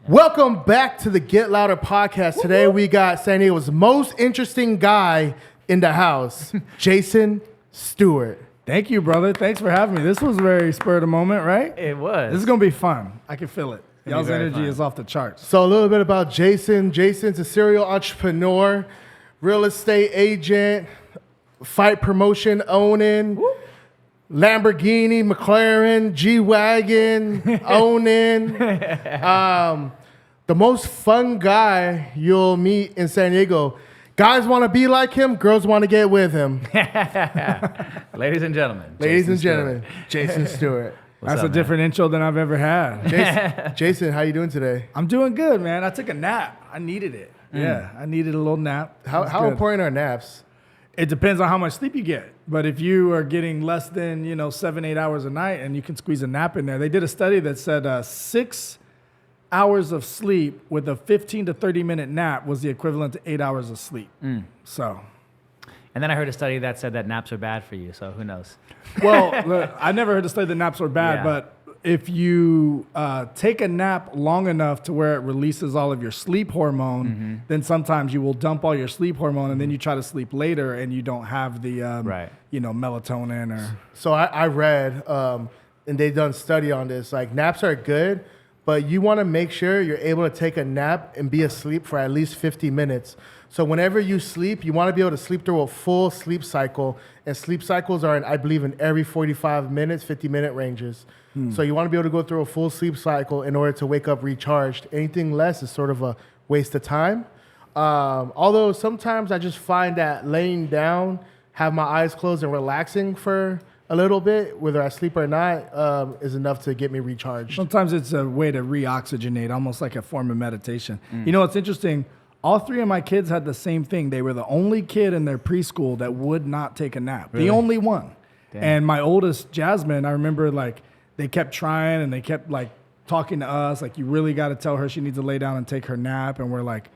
Welcome back to the Get Louder podcast. Today we got San Diego's most interesting guy in the house, Jason Stewart. Thank you, brother. Thanks for having me. This was very spur of the moment, right? It was. This is going to be fun. I can feel it. Y'all's very energy fun. is off the charts. So a little bit about Jason. Jason's a serial entrepreneur, real estate agent, fight promotion owning, Lamborghini, McLaren, G-Wagon owning. The most fun guy you'll meet in San Diego. Guys want to be like him. Girls want to get with him. Ladies and gentlemen. Ladies Jason and gentlemen, Stewart. Jason Stewart. That's up, a man? different intro than I've ever had. Jason, how you doing today? I'm doing good, man. I took a nap. I needed it. Yeah, I needed a little nap. How Good. important are naps? It depends on how much sleep you get. But if you are getting less than 7-8 hours a night and you can squeeze a nap in there, they did a study that said 6 hours of sleep with a 15 to 30 minute nap was the equivalent to 8 hours of sleep. So, And then I heard a study that said that naps are bad for you, so who knows? well, look, I never heard the study that naps are bad, Yeah. but if you take a nap long enough to where it releases all of your sleep hormone, then sometimes you will dump all your sleep hormone, and then you try to sleep later, and you don't have the melatonin or. So I read, and they've done study on this. Like naps are good, but you want to make sure you're able to take a nap and be asleep for at least 50 minutes. So whenever you sleep, you want to be able to sleep through a full sleep cycle. And sleep cycles are, I believe, in every 45 minutes, 50-minute ranges. So you want to be able to go through a full sleep cycle in order to wake up recharged. Anything less is sort of a waste of time. Although sometimes I just find that laying down, have my eyes closed and relaxing for a little bit, whether I sleep or not, is enough to get me recharged. Sometimes it's a way to reoxygenate, almost like a form of meditation. You know, it's interesting. All three of my kids had the same thing. They were the only kid in their preschool that would not take a nap. Really? The only one. Damn. And my oldest, Jasmine, I remember they kept trying and they kept talking to us. Like, you really got to tell her she needs to lay down and take her nap. And we're like,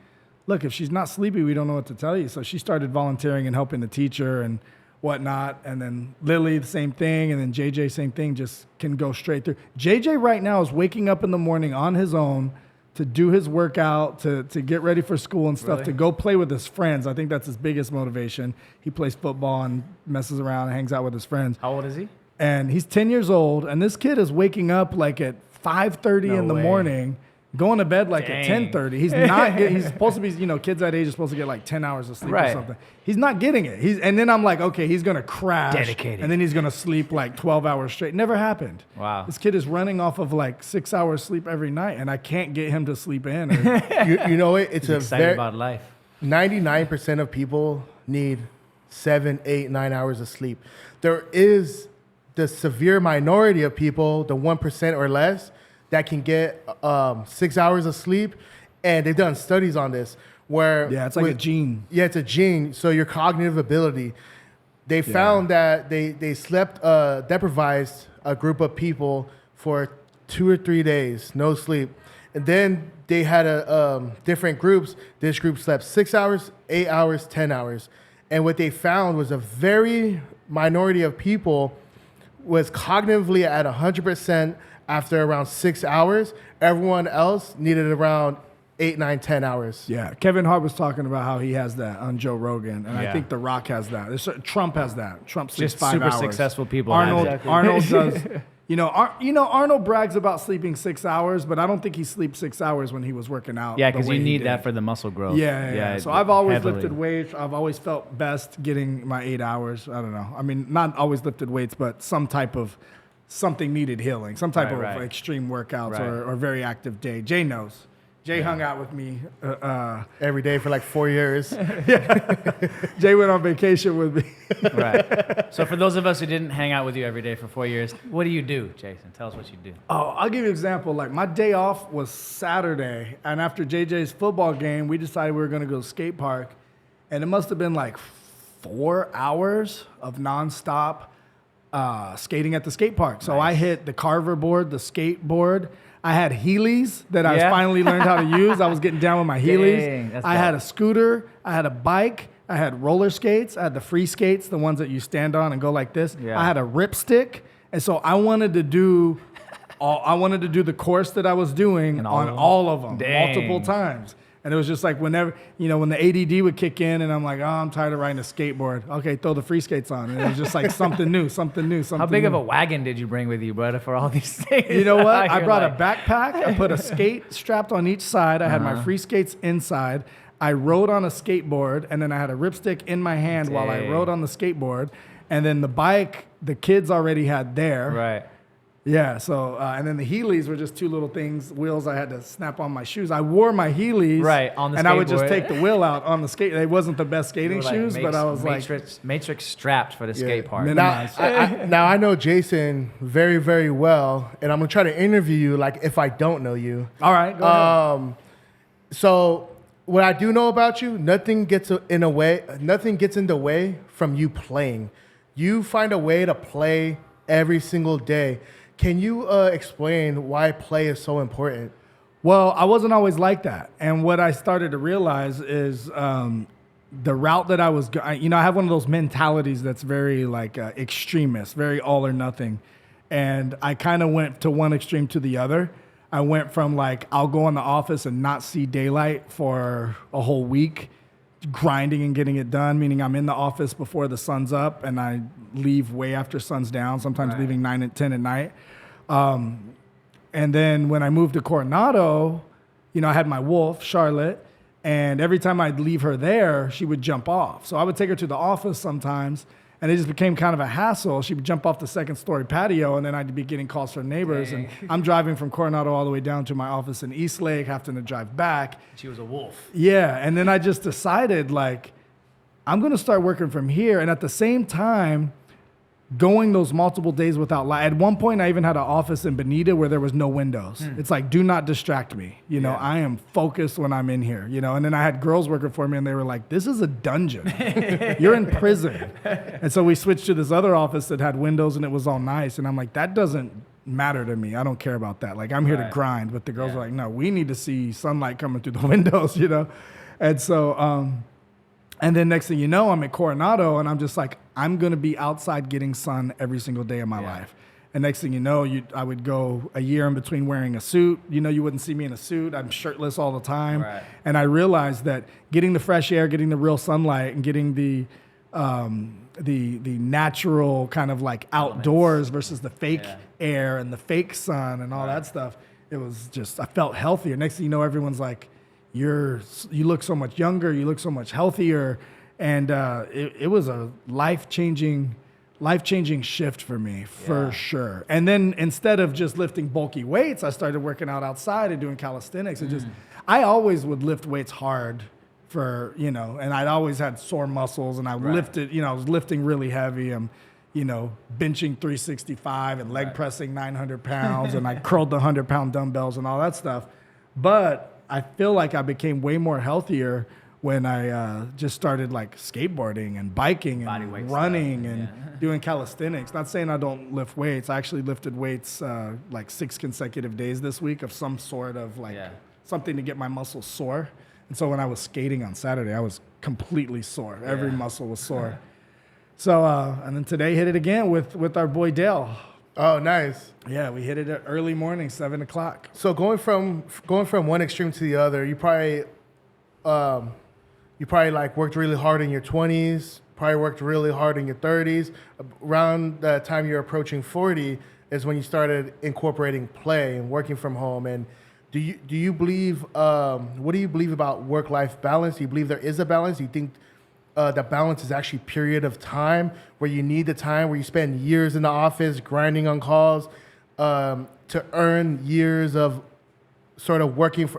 look, if she's not sleepy, we don't know what to tell you. So she started volunteering and helping the teacher and whatnot. And then Lily, the same thing. And then JJ, same thing, just can go straight through. JJ right now is waking up in the morning on his own to do his workout, to get ready for school and stuff, Really? to go play with his friends. I think that's his biggest motivation. He plays football and messes around and hangs out with his friends. How old is he? And he's 10 years old, and this kid is waking up at 5:30 in the way. morning, going to bed at Dang. 10:30. He's not. He's supposed to be. Kids that age are supposed to get 10 hours of sleep or Right. something. He's not getting it. And then I'm like, okay, he's gonna crash. Dedicated. And then he's gonna sleep 12 hours straight. Never happened. Wow. This kid is running off of 6 hours sleep every night, and I can't get him to sleep in. Or, you know it. It's He's a excited very about life. 99% of people need 7, 8, 9 hours of sleep. There is the severe minority of people, the 1% or less, that can get 6 hours of sleep. And they've done studies on this where... yeah, it's like a gene. Yeah, it's a gene. So your cognitive ability, they found that they slept, deprived a group of people for 2 or 3 days, no sleep. And then they had different groups. This group slept 6 hours, 8 hours, 10 hours. And what they found was a very minority of people was cognitively at 100% after around 6 hours. Everyone else needed around 8, 9, 10 hours. Yeah, Kevin Hart was talking about how he has that on Joe Rogan, and I Yeah. think The Rock has that. Trump has that. Trump sleeps Just 5 super hours. successful people have Arnold, it. Exactly. Arnold does. Arnold brags about sleeping 6 hours, but I don't think he sleeps 6 hours when he was working out. Yeah, the because way you he need did. that for the muscle growth. Yeah. So I've always heavily. lifted weights. I've always felt best getting my 8 hours. I don't know. I mean, not always lifted weights, but some type of something needed healing, some type of Right. extreme workouts Right. or very active day. Jay knows. Jay hung out with me. Every day for 4 years. Jay went on vacation with me. Right. So for those of us who didn't hang out with you every day for 4 years, what do you do, Jason? Tell us what you do. Oh, I'll give you an example. My day off was Saturday, and after JJ's football game, we decided we were going to go to skate park, and it must have been 4 hours of nonstop skating at the skate park. So I hit the Carver board, the skateboard. I had Heelys that I finally learned how to use. I was getting down with my Heelys. Dang, that's I had dope. a scooter. I had a bike. I had roller skates. I had the free skates, the ones that you stand on and go like this. Yeah. I had a rip stick. And so I wanted to do I wanted to do the course that I was doing And all on of them? all of them Dang. multiple times. And it was just like whenever, when the ADD would kick in and I'm like, oh, I'm tired of riding a skateboard. Okay, throw the free skates on. And it was just like something new. How big of a wagon did you bring with you, brother, for all these things? You know what? I You're brought like- a backpack. I put a skate strapped on each side. I had my free skates inside. I rode on a skateboard, and then I had a ripstick in my hand while I Dang. rode on the skateboard. And then the bike, the kids already had there. Right. Yeah, so, and then the Heelys were just two little things, wheels I had to snap on my shoes. I wore my Heelys. Right, on the And I would just skateboard. take the wheel out on the skate. It wasn't the best You skating were like shoes, but I was Matrix strapped for the skate park. Minimum. Now I know Jason very, very well, and I'm gonna try to interview you like if I don't know you. all right, go ahead. So what I do know about you, nothing gets in the way from you playing. You find a way to play every single day. Can you explain why play is so important? Well, I wasn't always like that. And what I started to realize is the route that I was going, I have one of those mentalities that's very like extremist, very all or nothing. And I kind of went to one extreme to the other. I went from like, I'll go in the office and not see daylight for a whole week, grinding and getting it done, meaning I'm in the office before the sun's up and I leave way after sun's down, sometimes Right. leaving 9 and 10 at night. And then when I moved to Coronado, I had my wolf, Charlotte, and every time I'd leave her there, she would jump off. So I would take her to the office sometimes, and it just became kind of a hassle. She would jump off the second story patio, and then I'd be getting calls from neighbors. Dang. And I'm driving from Coronado all the way down to my office in Eastlake, having to drive back. She was a wolf. Yeah, and then I just decided, like, I'm going to start working from here. And at the same time, going those multiple days without light. At one point, I even had an office in Bonita where there was no windows. It's like, do not distract me. I am focused when I'm in here, And then I had girls working for me, and they were like, this is a dungeon. You're in prison. And so we switched to this other office that had windows, and it was all nice. And I'm like, that doesn't matter to me. I don't care about that. Like, I'm here to Right. grind. But the girls Yeah. were like, no, we need to see sunlight coming through the windows, And so, and then next thing you know, I'm at Coronado, and I'm just like, I'm going to be outside getting sun every single day of my Yeah. life. And next thing you know, I would go a year in between wearing a suit. You wouldn't see me in a suit. I'm shirtless all the time. Right. And I realized that getting the fresh air, getting the real sunlight, and getting the natural kind of like outdoors versus the fake Yeah. air and the fake sun and all that stuff, it was just, I felt healthier. Next thing you know, everyone's like, you look so much younger, you look so much healthier. And it was a life-changing shift for me, for Yeah. sure. And then instead of just lifting bulky weights, I started working out outside and doing calisthenics. And I always would lift weights hard and I'd always had sore muscles, and I lifted, I was lifting really heavy. I'm, benching 365 and leg pressing 900 pounds, and I curled the 100-pound dumbbells and all that stuff. But I feel like I became way more healthier when I just started like skateboarding and biking Body and weight running stuff, and yeah. doing calisthenics. Not saying I don't lift weights. I actually lifted weights like 6 consecutive days this week of some sort of like Yeah. something to get my muscles sore. And so when I was skating on Saturday, I was completely sore. Every Yeah. muscle was sore. So, and then today hit it again with our boy Dale. Oh, nice. Yeah, we hit it at early morning, 7 o'clock. So going from one extreme to the other, you probably like worked really hard in your 20s, probably worked really hard in your 30s. Around the time you're approaching 40 is when you started incorporating play and working from home. And do you believe what do you believe about work-life balance? Do you believe there is a balance? Do you think that balance is actually a period of time where you need the time, where you spend years in the office grinding on calls to earn years of sort of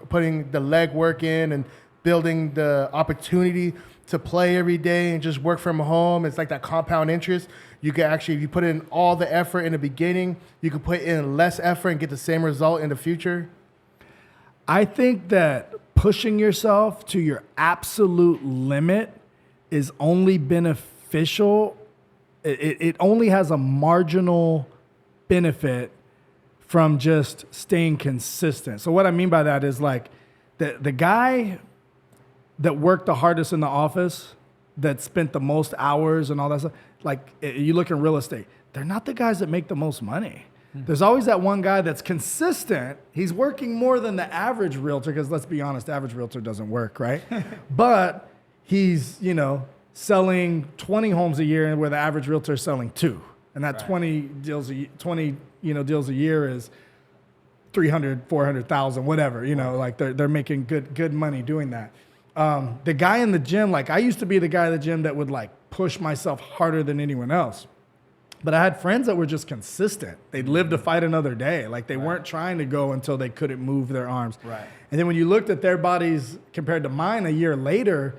putting the leg work in and building the opportunity to play every day and just work from home? It's like that compound interest. You can actually, if you put in all the effort in the beginning, you can put in less effort and get the same result in the future. I think that pushing yourself to your absolute limit is only beneficial. It only has a marginal benefit from just staying consistent. So what I mean by that is like the guy that worked the hardest in the office, that spent the most hours and all that stuff, like you look in real estate, they're not the guys that make the most money. There's always that one guy that's consistent. He's working more than the average realtor, because let's be honest, average realtor doesn't work, right? But he's, selling 20 homes a year where the average realtor is selling 2. And that 20 deals a year is 300, 400,000, whatever, like they're making good money doing that. The guy in the gym, like I used to be the guy in the gym that would like push myself harder than anyone else. But I had friends that were just consistent. They'd live to fight another day. Like they weren't trying to go until they couldn't move their arms. Right. And then when you looked at their bodies compared to mine a year later,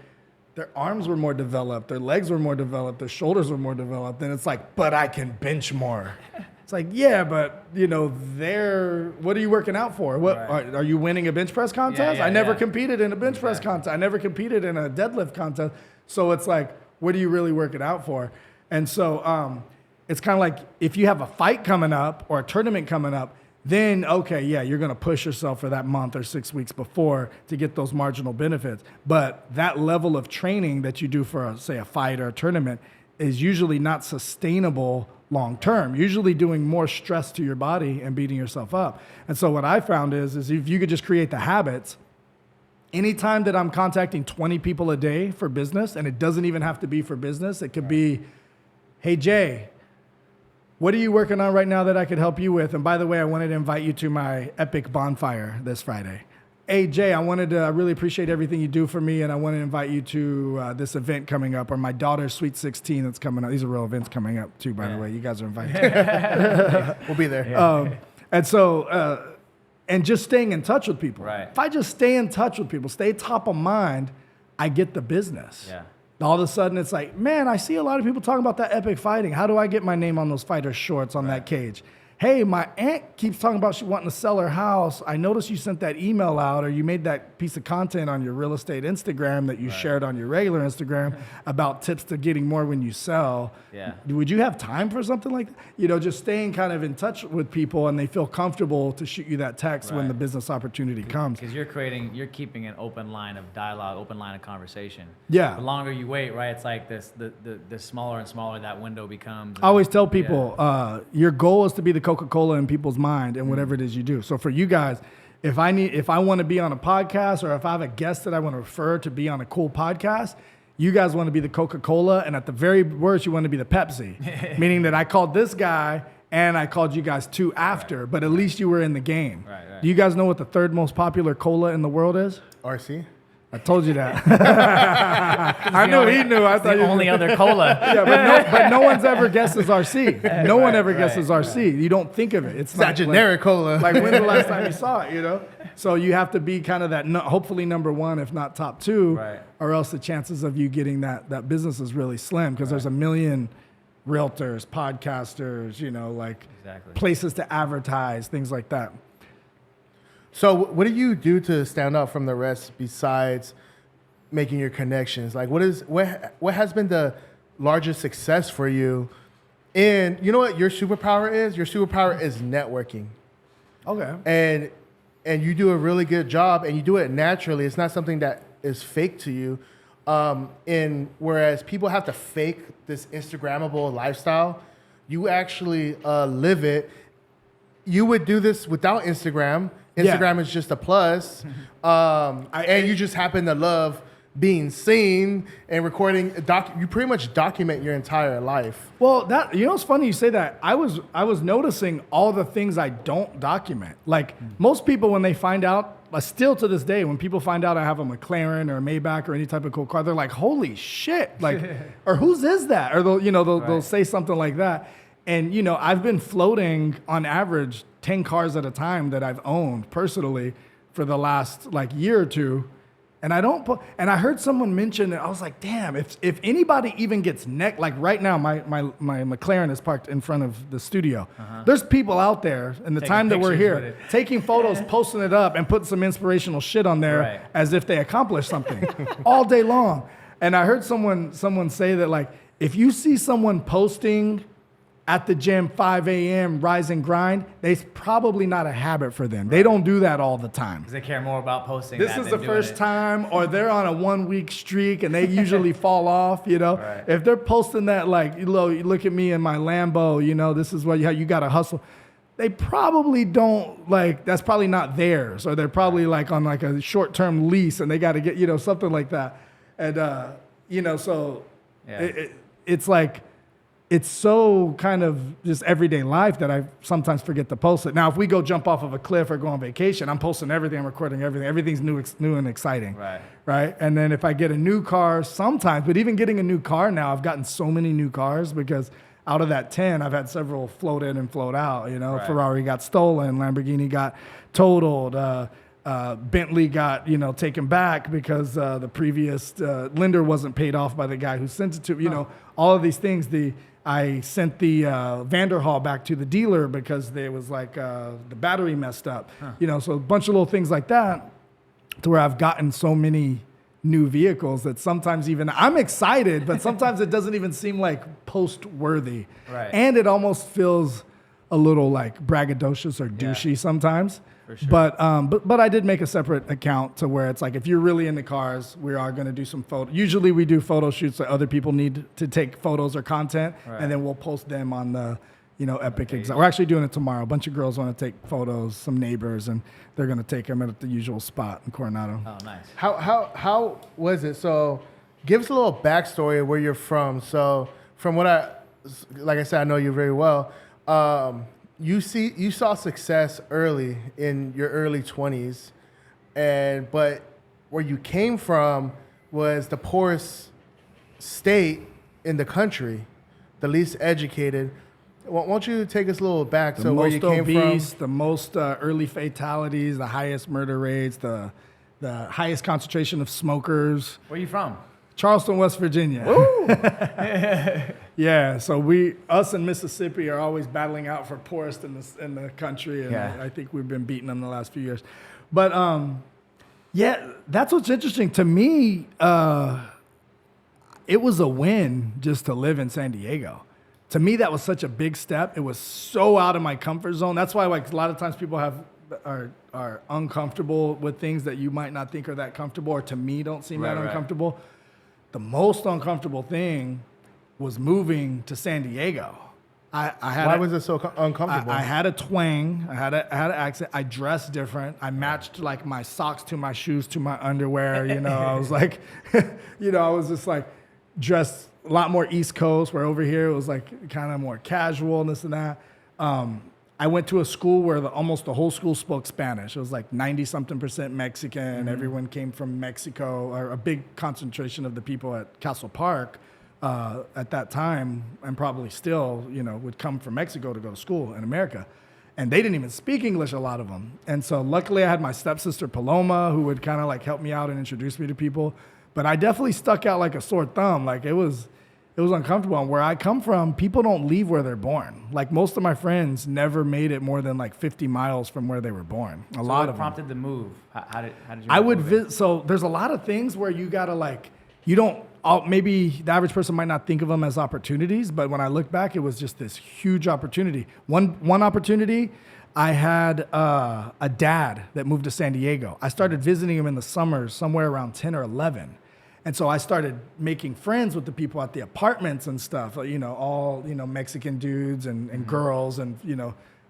their arms were more developed, their legs were more developed, their shoulders were more developed. And it's like, but I can bench more. It's like, yeah, but what are you working out for? What are you winning a bench press contest? I never competed in a bench press contest. I never competed in a deadlift contest. So it's like, what are you really working out for? And so it's kind of like if you have a fight coming up or a tournament coming up, then, okay, yeah, you're going to push yourself for that month or 6 weeks before to get those marginal benefits. But that level of training that you do for, say, a fight or a tournament is usually not sustainable long term, usually doing more stress to your body and beating yourself up. And so what I found is if you could just create the habits, anytime that I'm contacting 20 people a day for business, and it doesn't even have to be for business, it could be, hey, Jay, what are you working on right now that I could help you with? And by the way, I wanted to invite you to my epic bonfire this Friday. Hey, Jay, I really appreciate everything you do for me, and I want to invite you to this event coming up, or my daughter's Sweet 16 that's coming up. These are real events coming up, too, by the way. You guys are invited. We'll be there. And so, and just staying in touch with people. Right. If I just stay in touch with people, stay top of mind, I get the business. Yeah. All of a sudden, it's like, man, I see a lot of people talking about that epic fighting. How do I get my name on those fighter shorts on that cage? Hey, my aunt keeps talking about she wanting to sell her house. I noticed you sent that email out, or you made that piece of content on your real estate Instagram that you shared on your regular Instagram about tips to getting more when you sell. Yeah. Would you have time for something like that? Just staying kind of in touch with people, and they feel comfortable to shoot you that text when the business opportunity comes. Because you're keeping an open line of dialogue, open line of conversation. Yeah. The longer you wait, right, it's like the smaller and smaller that window becomes. I always tell people, your goal is to be the Coca-Cola in people's mind and whatever it is you do. So for you guys, if I want to be on a podcast, or if I have a guest that I want to refer to be on a cool podcast, you guys want to be the Coca-Cola, and at the very worst, you want to be the Pepsi, meaning that I called this guy and I called you guys too after, but at least you were in the game. Right. Do you guys know what the third most popular cola in the world is? RC? I told you that. I knew he knew. I thought the only other cola. Yeah, but no one's ever guesses RC. No one ever guesses RC. You don't think of it. It's That generic cola. Like when's the last time you saw it, So you have to be kind of that, hopefully number one, if not top two, Right. or else the chances of you getting that business is really slim, because there's a million realtors, podcasters, Exactly. places to advertise, things like that. So what do you do to stand out from the rest besides making your connections? Like what has been the largest success for you? And you know what your superpower is? Your superpower is networking. Okay. And you do a really good job, and you do it naturally. It's not something that is fake to you. And whereas people have to fake this Instagrammable lifestyle, you actually live it. You would do this without Instagram. Instagram is just a plus. And you just happen to love being seen and recording. You pretty much document your entire life. Well, it's funny you say that. I was noticing all the things I don't document. Like most people, when they find out, still to this day, when people find out I have a McLaren or a Maybach or any type of cool car, they're like, "Holy shit!" Like, or whose is that? Or they'll say something like that. And I've been floating on average 10 cars at a time that I've owned personally for the last year or two. And I heard someone mention it. I was like, damn, if anybody even gets right now, my McLaren is parked in front of the studio. There's people out there in the time that we're here taking photos, posting it up, and putting some inspirational shit on there as if they accomplished something all day long. And I heard someone say that if you see someone posting at the gym 5 a.m. rise and grind, it's probably not a habit for them. They don't do that all the time. Because they care more about posting. This is the first time, or they're on a 1 week streak and they usually fall off. Right. If they're posting that look at me in my Lambo, this is how you got to hustle. they probably don't like, that's probably not theirs, or they're probably like on like a short-term lease and they got to get, something like that. And, so it's like, it's so kind of just everyday life that I sometimes forget to post it. Now, if we go jump off of a cliff or go on vacation, I'm posting everything, I'm recording everything. Everything's new and exciting. Right. And then if I get a new car sometimes, but even getting a new car now, I've gotten so many new cars because out of that 10, I've had several float in and float out. Ferrari got stolen, Lamborghini got totaled, Bentley got, taken back because the previous lender wasn't paid off by the guy who sent it to, all of these things. I sent the Vanderhall back to the dealer because there was like the battery messed up, so a bunch of little things like that to where I've gotten so many new vehicles that sometimes even I'm excited, but sometimes it doesn't even seem like post worthy. Right. And it almost feels a little like braggadocious or douchey sometimes. For sure. But I did make a separate account to where it's like, if you're really into cars, we are going to do some photo. Usually we do photo shoots that other people need to take photos or content, and then we'll post them on the, Epic Exotic. We're actually doing it tomorrow. A bunch of girls want to take photos, some neighbors, and they're going to take them at the usual spot in Coronado. Oh, nice. How was it? So give us a little backstory of where you're from. So from what like I said, I know you very well. You saw success early in your early 20s, but where you came from was the poorest state in the country, the least educated. Why don't you take us a little back to where you came obese, from? The most early fatalities, the highest murder rates, the highest concentration of smokers. Where are you from? Charleston, West Virginia. Yeah, so us and Mississippi are always battling out for poorest in the country, and I think we've been beating them the last few years. But that's what's interesting to me. It was a win just to live in San Diego. To me, that was such a big step. It was so out of my comfort zone. That's why, like, a lot of times people are uncomfortable with things that you might not think are that comfortable, or to me don't seem that uncomfortable. The most uncomfortable thing was moving to San Diego. Why was it so uncomfortable? I had a twang. I had an accent. I dressed different. I matched like my socks to my shoes to my underwear. I was like, I was just like dressed a lot more East Coast, where over here it was like kind of more casual and this and that. I went to a school where almost the whole school spoke Spanish. It was like 90-something% Mexican. Mm-hmm. Everyone came from Mexico, or a big concentration of the people at Castle Park at that time, and probably still, would come from Mexico to go to school in America. And they didn't even speak English, a lot of them. And so luckily I had my stepsister Paloma, who would kind of like help me out and introduce me to people. But I definitely stuck out like a sore thumb. Like it was uncomfortable. And where I come from, people don't leave where they're born. Like most of my friends never made it more than like 50 miles from where they were born. A lot of them. What prompted the move? How did you? I would visit. So there's a lot of things where you gotta like, you don't. Maybe the average person might not think of them as opportunities, but when I look back, it was just this huge opportunity. One opportunity, I had a dad that moved to San Diego. I started visiting him in the summers, somewhere around 10 or 11. And so I started making friends with the people at the apartments and stuff, all, Mexican dudes and girls. And,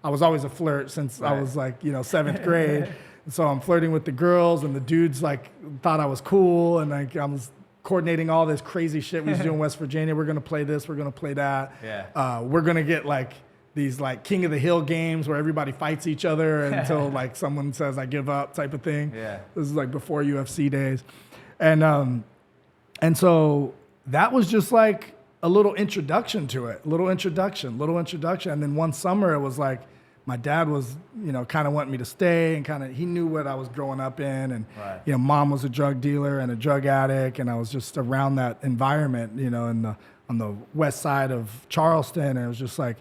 I was always a flirt since I was like, 7th grade. And so I'm flirting with the girls, and the dudes like thought I was cool. And like I was coordinating all this crazy shit we used to do in West Virginia. We're going to play this. We're going to play that. Yeah. We're going to get like these like King of the Hill games where everybody fights each other until like someone says I give up type of thing. Yeah. This is like before UFC days. And so that was just like a little introduction to it, little introduction. And then one summer it was like, my dad was, kind of wanting me to stay, and he knew what I was growing up in. And, mom was a drug dealer and a drug addict. And I was just around that environment, on the west side of Charleston. And it was just like,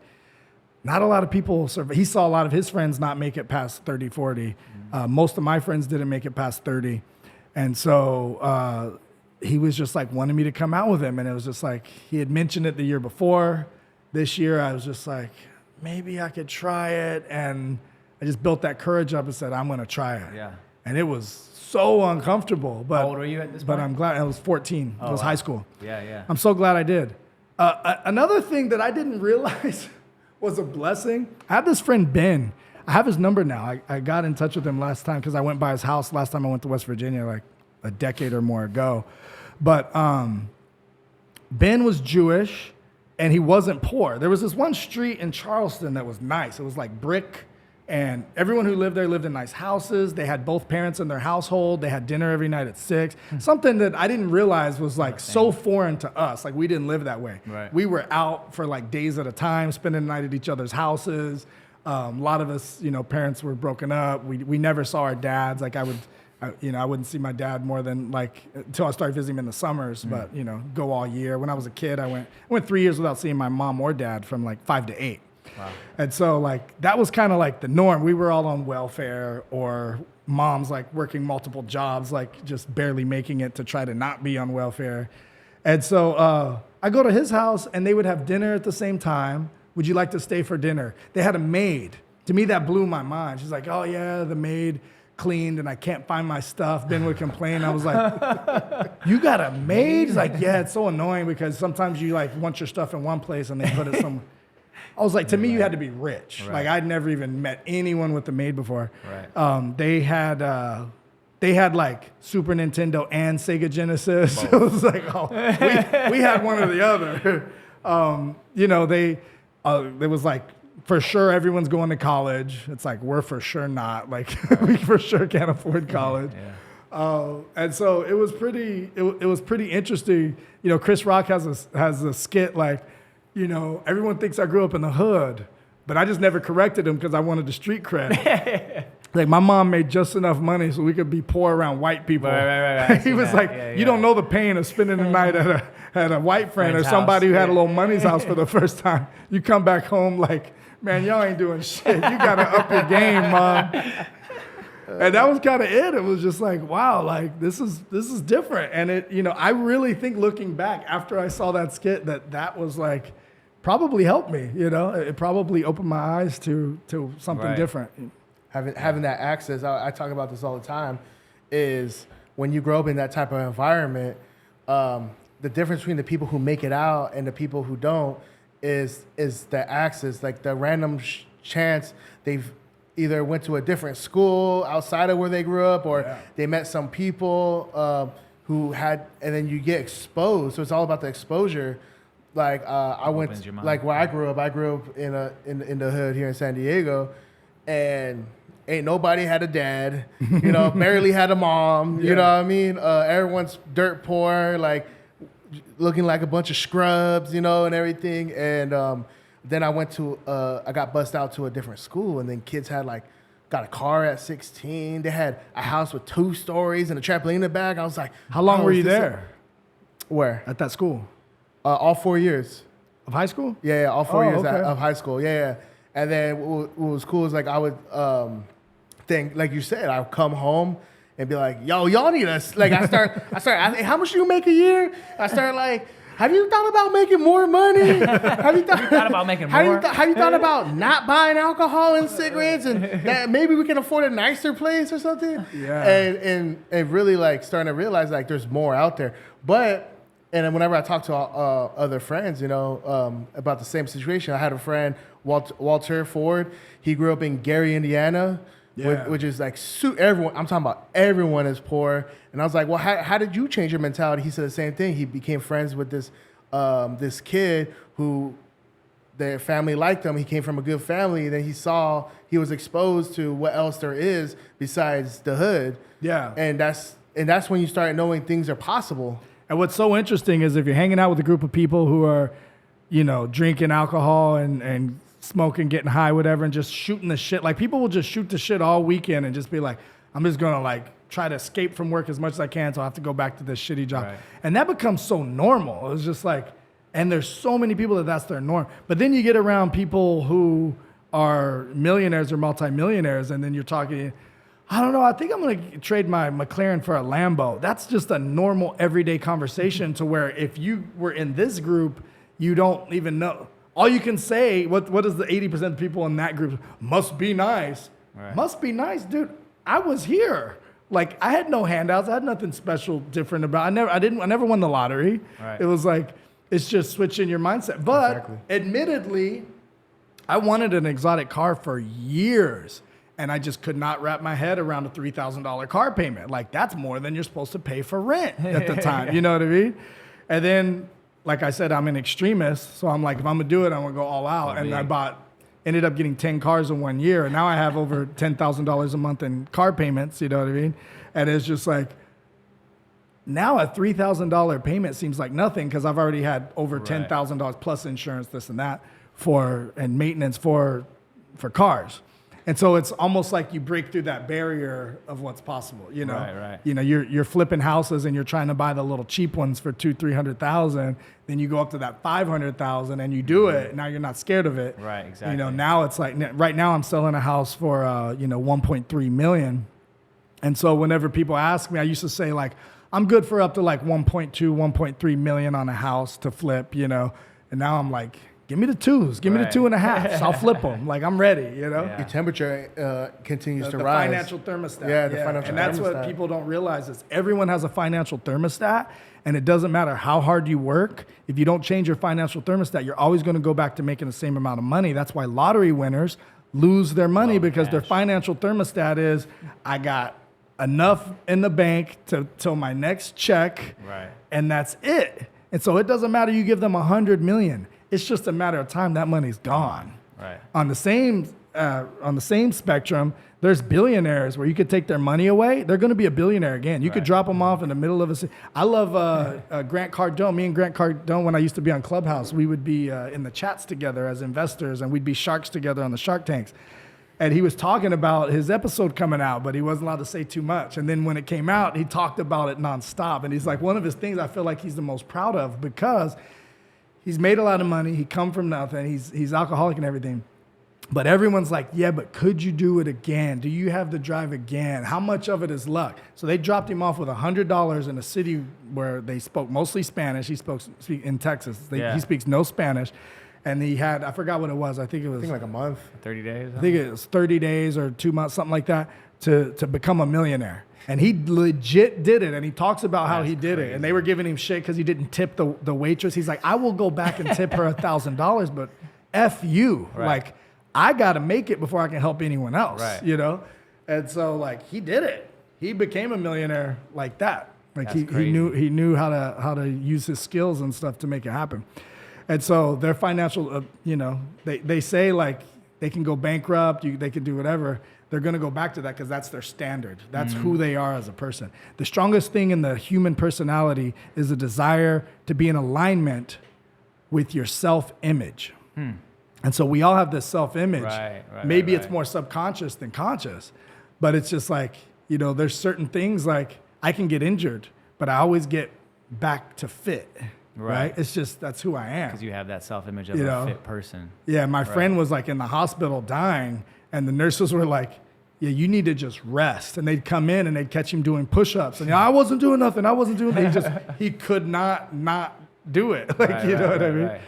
not a lot of people survive. He saw a lot of his friends not make it past 30, 40. Mm-hmm. Most of my friends didn't make it past 30. And so, he was just like wanting me to come out with him. And it was just like, he had mentioned it the year before. This year I was just like, maybe I could try it. And I just built that courage up and said, I'm going to try it. Yeah. And it was so uncomfortable. But, how old were you at this point? But I'm glad. I was 14. It was high school. Yeah. I'm so glad I did. Another thing that I didn't realize was a blessing. I had this friend, Ben. I have his number now. I got in touch with him last time because I went by his house last time I went to West Virginia, like a decade or more ago. But Ben was Jewish, and he wasn't poor. There was this one street in Charleston that was nice. It was like brick, and everyone who lived there lived in nice houses. They had both parents in their household. They had dinner every night at 6. Something that I didn't realize was like so foreign to us. Like we didn't live that way. Right. We were out for like days at a time, spending the night at each other's houses. A lot of us, parents were broken up. We never saw our dads. Like I wouldn't see my dad more than like until I started visiting him in the summers, but go all year. When I was a kid, I went 3 years without seeing my mom or dad from like 5 to 8. Wow. And so like that was kind of like the norm. We were all on welfare, or mom's like working multiple jobs, like just barely making it to try to not be on welfare. And so I go to his house and they would have dinner at the same time. Would you like to stay for dinner? They had a maid. To me, that blew my mind. She's like, oh yeah, the maid cleaned and I can't find my stuff. Ben would complain. I was like, you got a maid? He's like, yeah, it's so annoying because sometimes you like want your stuff in one place and they put it somewhere. I was like, to me, you had to be rich. Right. Like I'd never even met anyone with a maid before. Right. They had like Super Nintendo and Sega Genesis. So it was like, we had one or the other. It was like, for sure, everyone's going to college. It's like, we're for sure not. Like, we for sure can't afford college. Yeah. And so it was pretty interesting. Chris Rock has a skit like, everyone thinks I grew up in the hood, but I just never corrected him because I wanted the street cred. Like, my mom made just enough money so we could be poor around white people. Right. He was like, you don't know the pain of spending the night at a white friend or somebody who had a little money's house for the first time. You come back home like, man, y'all ain't doing shit. You got to up your game, Mom. And that was kind of it. It was just like, wow, like this is different. And it, I really think looking back after I saw that skit that was like probably helped me, It probably opened my eyes to something different. Having that access, I talk about this all the time, is when you grow up in that type of environment, the difference between the people who make it out and the people who don't is the access, like the random chance they've either went to a different school outside of where they grew up, or they met some people who had, and then you get exposed. So it's all about the exposure. Like I went, like where I grew up in the hood here in San Diego, and ain't nobody had a dad, barely had a mom, you know what I mean? Everyone's dirt poor, like looking like a bunch of scrubs, and everything. And then I got bussed out to a different school, and then kids had got a car at 16. They had a house with 2 stories and a trampoline in the back. I was like, how long were you there? Where? At that school? All 4 years. Of high school? Yeah, all 4 years okay. of high school. Yeah. And then what was cool is like I would think, like you said, I would come home and be like, yo, y'all need us. Like I start, how much do you make a year? I start like, have you thought about making more money? Have you thought about making more? Have you thought about not buying alcohol and cigarettes, and that maybe we can afford a nicer place or something? Yeah. And really like starting to realize like there's more out there. But and then whenever I talk to other friends, about the same situation, I had a friend, Walter Ford. He grew up in Gary, Indiana. Yeah. Which is like everyone. I'm talking about everyone is poor, and I was like, well, how did you change your mentality? He said the same thing. He became friends with this kid who their family liked him. He came from a good family. Then he was exposed to what else there is besides the hood. Yeah, and that's when you start knowing things are possible. And what's so interesting is if you're hanging out with a group of people who are, drinking alcohol and smoking, getting high, whatever, and just shooting the shit. Like, people will just shoot the shit all weekend and just be like, I'm just going to, try to escape from work as much as I can, so I have to go back to this shitty job. Right. And that becomes so normal. It's just like, and there's so many people that's their norm. But then you get around people who are millionaires or multimillionaires, and then you're talking, I don't know, I think I'm going to trade my McLaren for a Lambo. That's just a normal, everyday conversation to where if you were in this group, you don't even know. All you can say, what is the 80% of people in that group? Must be nice. Right. Must be nice, dude. I was here. Like, I had no handouts. I had nothing special, different about. I never won the lottery. Right. It was like, it's just switching your mindset. But admittedly, I wanted an exotic car for years, and I just could not wrap my head around a $3,000 car payment. Like, that's more than you're supposed to pay for rent at the time. You know what I mean? And then, like I said, I'm an extremist. So I'm like, if I'm going to do it, I'm going to go all out. And I ended up getting 10 cars in 1 year. And now I have over $10,000 a month in car payments. You know what I mean? And it's just like, now a $3,000 payment seems like nothing because I've already had over $10,000 plus insurance, this and that, and maintenance for cars. And so it's almost like you break through that barrier of what's possible, you know. Right. You know, you're flipping houses and you're trying to buy the little cheap ones for $200,000-$300,000. Then you go up to that $500,000 and you do it. Now you're not scared of it. Right, exactly. You know, now it's like right now I'm selling a house for $1.3 million. And so whenever people ask me, I used to say like, I'm good for up to like 1.2, 1.3 million on a house to flip, you know. And now I'm like, give me the twos, give me the 2.5s. I'll flip them. Like, I'm ready, you know. Your temperature continues to the rise. financial thermostat. Yeah, the financial thermostat. And that's what people don't realize is everyone has a financial thermostat, and it doesn't matter how hard you work. If you don't change your financial thermostat, you're always going to go back to making the same amount of money. That's why lottery winners lose their money because their financial thermostat is, I got enough in the bank till my next check, and that's it. And so it doesn't matter you give them 100 million. It's just a matter of time that money's gone. Right. On the same spectrum, there's billionaires where you could take their money away. They're going to be a billionaire again. You could drop them off in the middle of a city. I love Grant Cardone. Me and Grant Cardone, when I used to be on Clubhouse, we would be in the chats together as investors, and we'd be sharks together on the Shark Tanks. And he was talking about his episode coming out, but he wasn't allowed to say too much. And then when it came out, he talked about it nonstop. And he's like, one of his things I feel like he's the most proud of because he's made a lot of money. He come from nothing. He's alcoholic and everything. But everyone's like, yeah, but could you do it again? Do you have the drive again? How much of it is luck? So they dropped him off with $100 in a city where they spoke mostly Spanish. He spoke in Texas. He speaks no Spanish. And he had, I forgot what it was. I think like a month. 30 days? I think it was 30 days or 2 months, something like that, to become a millionaire. And he legit did it. And he talks about how he did it. And they were giving him shit because he didn't tip the waitress. He's like, I will go back and tip her $1,000, but F you. Like, I got to make it before I can help anyone else, you know? And so, like, he did it. He became a millionaire like that. Like, he knew how to use his skills and stuff to make it happen. And so their financial, they say like they can go bankrupt, they can do whatever. They're going to go back to that because that's their standard. That's who they are as a person. The strongest thing in the human personality is a desire to be in alignment with your self-image. And so we all have this self-image. Maybe it's more subconscious than conscious, but it's just like, there's certain things like I can get injured, but I always get back to fit. Right. It's just, that's who I am. Because you have that self-image of a fit person. Yeah. My friend was like in the hospital dying, and the nurses were like, yeah, you need to just rest. And they'd come in and they'd catch him doing push-ups. And I wasn't doing nothing. He could not do it. Like, you know what I mean? Right.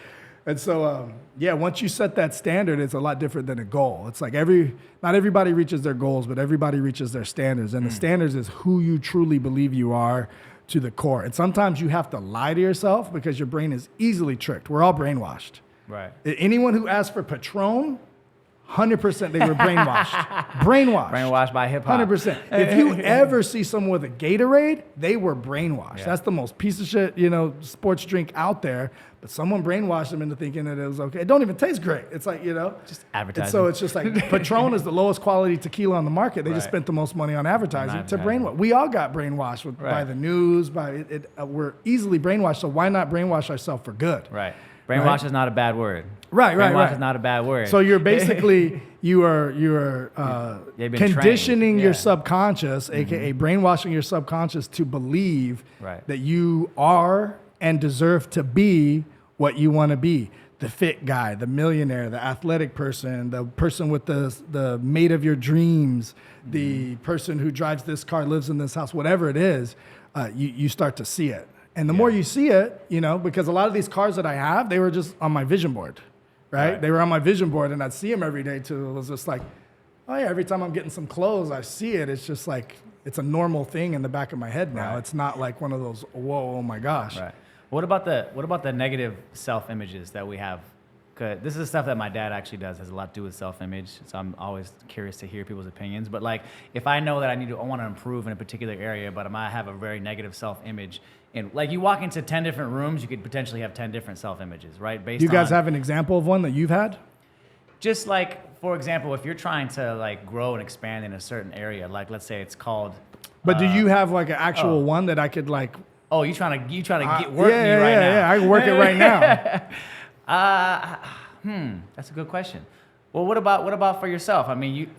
And so, once you set that standard, it's a lot different than a goal. It's like not everybody reaches their goals, but everybody reaches their standards. And the standards is who you truly believe you are to the core. And sometimes you have to lie to yourself because your brain is easily tricked. We're all brainwashed. Right. Anyone who asked for Patron, 100% they were brainwashed. Brainwashed by hip hop. 100%. If you ever see someone with a Gatorade, they were brainwashed. Yeah. That's the most piece of shit, sports drink out there. But someone brainwashed them into thinking that it was okay. It don't even taste great. It's like, just advertising. And so it's just like Patron is the lowest quality tequila on the market. They just spent the most money on advertising to brainwash. We all got brainwashed by the news, we're easily brainwashed. So why not brainwash ourselves for good? Right. Brainwash is not a bad word. Brainwash is not a bad word. So you're basically you are conditioning your subconscious, aka brainwashing your subconscious to believe that you are and deserve to be what you want to be. The fit guy, the millionaire, the athletic person, the person with the mate of your dreams, the person who drives this car, lives in this house, whatever it is, you start to see it. And the more you see it, because a lot of these cars that I have, they were just on my vision board, right? They were on my vision board, and I'd see them every day too. It was just like, oh yeah, every time I'm getting some clothes, I see it. It's just like, it's a normal thing in the back of my head now. It's not like one of those, whoa, oh my gosh. Right. What about the negative self-images that we have? Good. This is stuff that my dad actually does. Has a lot to do with self-image. So I'm always curious to hear people's opinions. But like, if I know that I want to improve in a particular area, but I might have a very negative self-image, and like you walk into 10 different rooms, you could potentially have 10 different self-images, right? Based You guys on, have an example of one that you've had? just like, for example, if you're trying to like grow and expand in a certain area, like let's say it's called. But do you have like an actual one that I could like? Oh, you trying to get work yeah, me right now? Yeah, I can work it right now. That's a good question. Well, what about for yourself? I mean,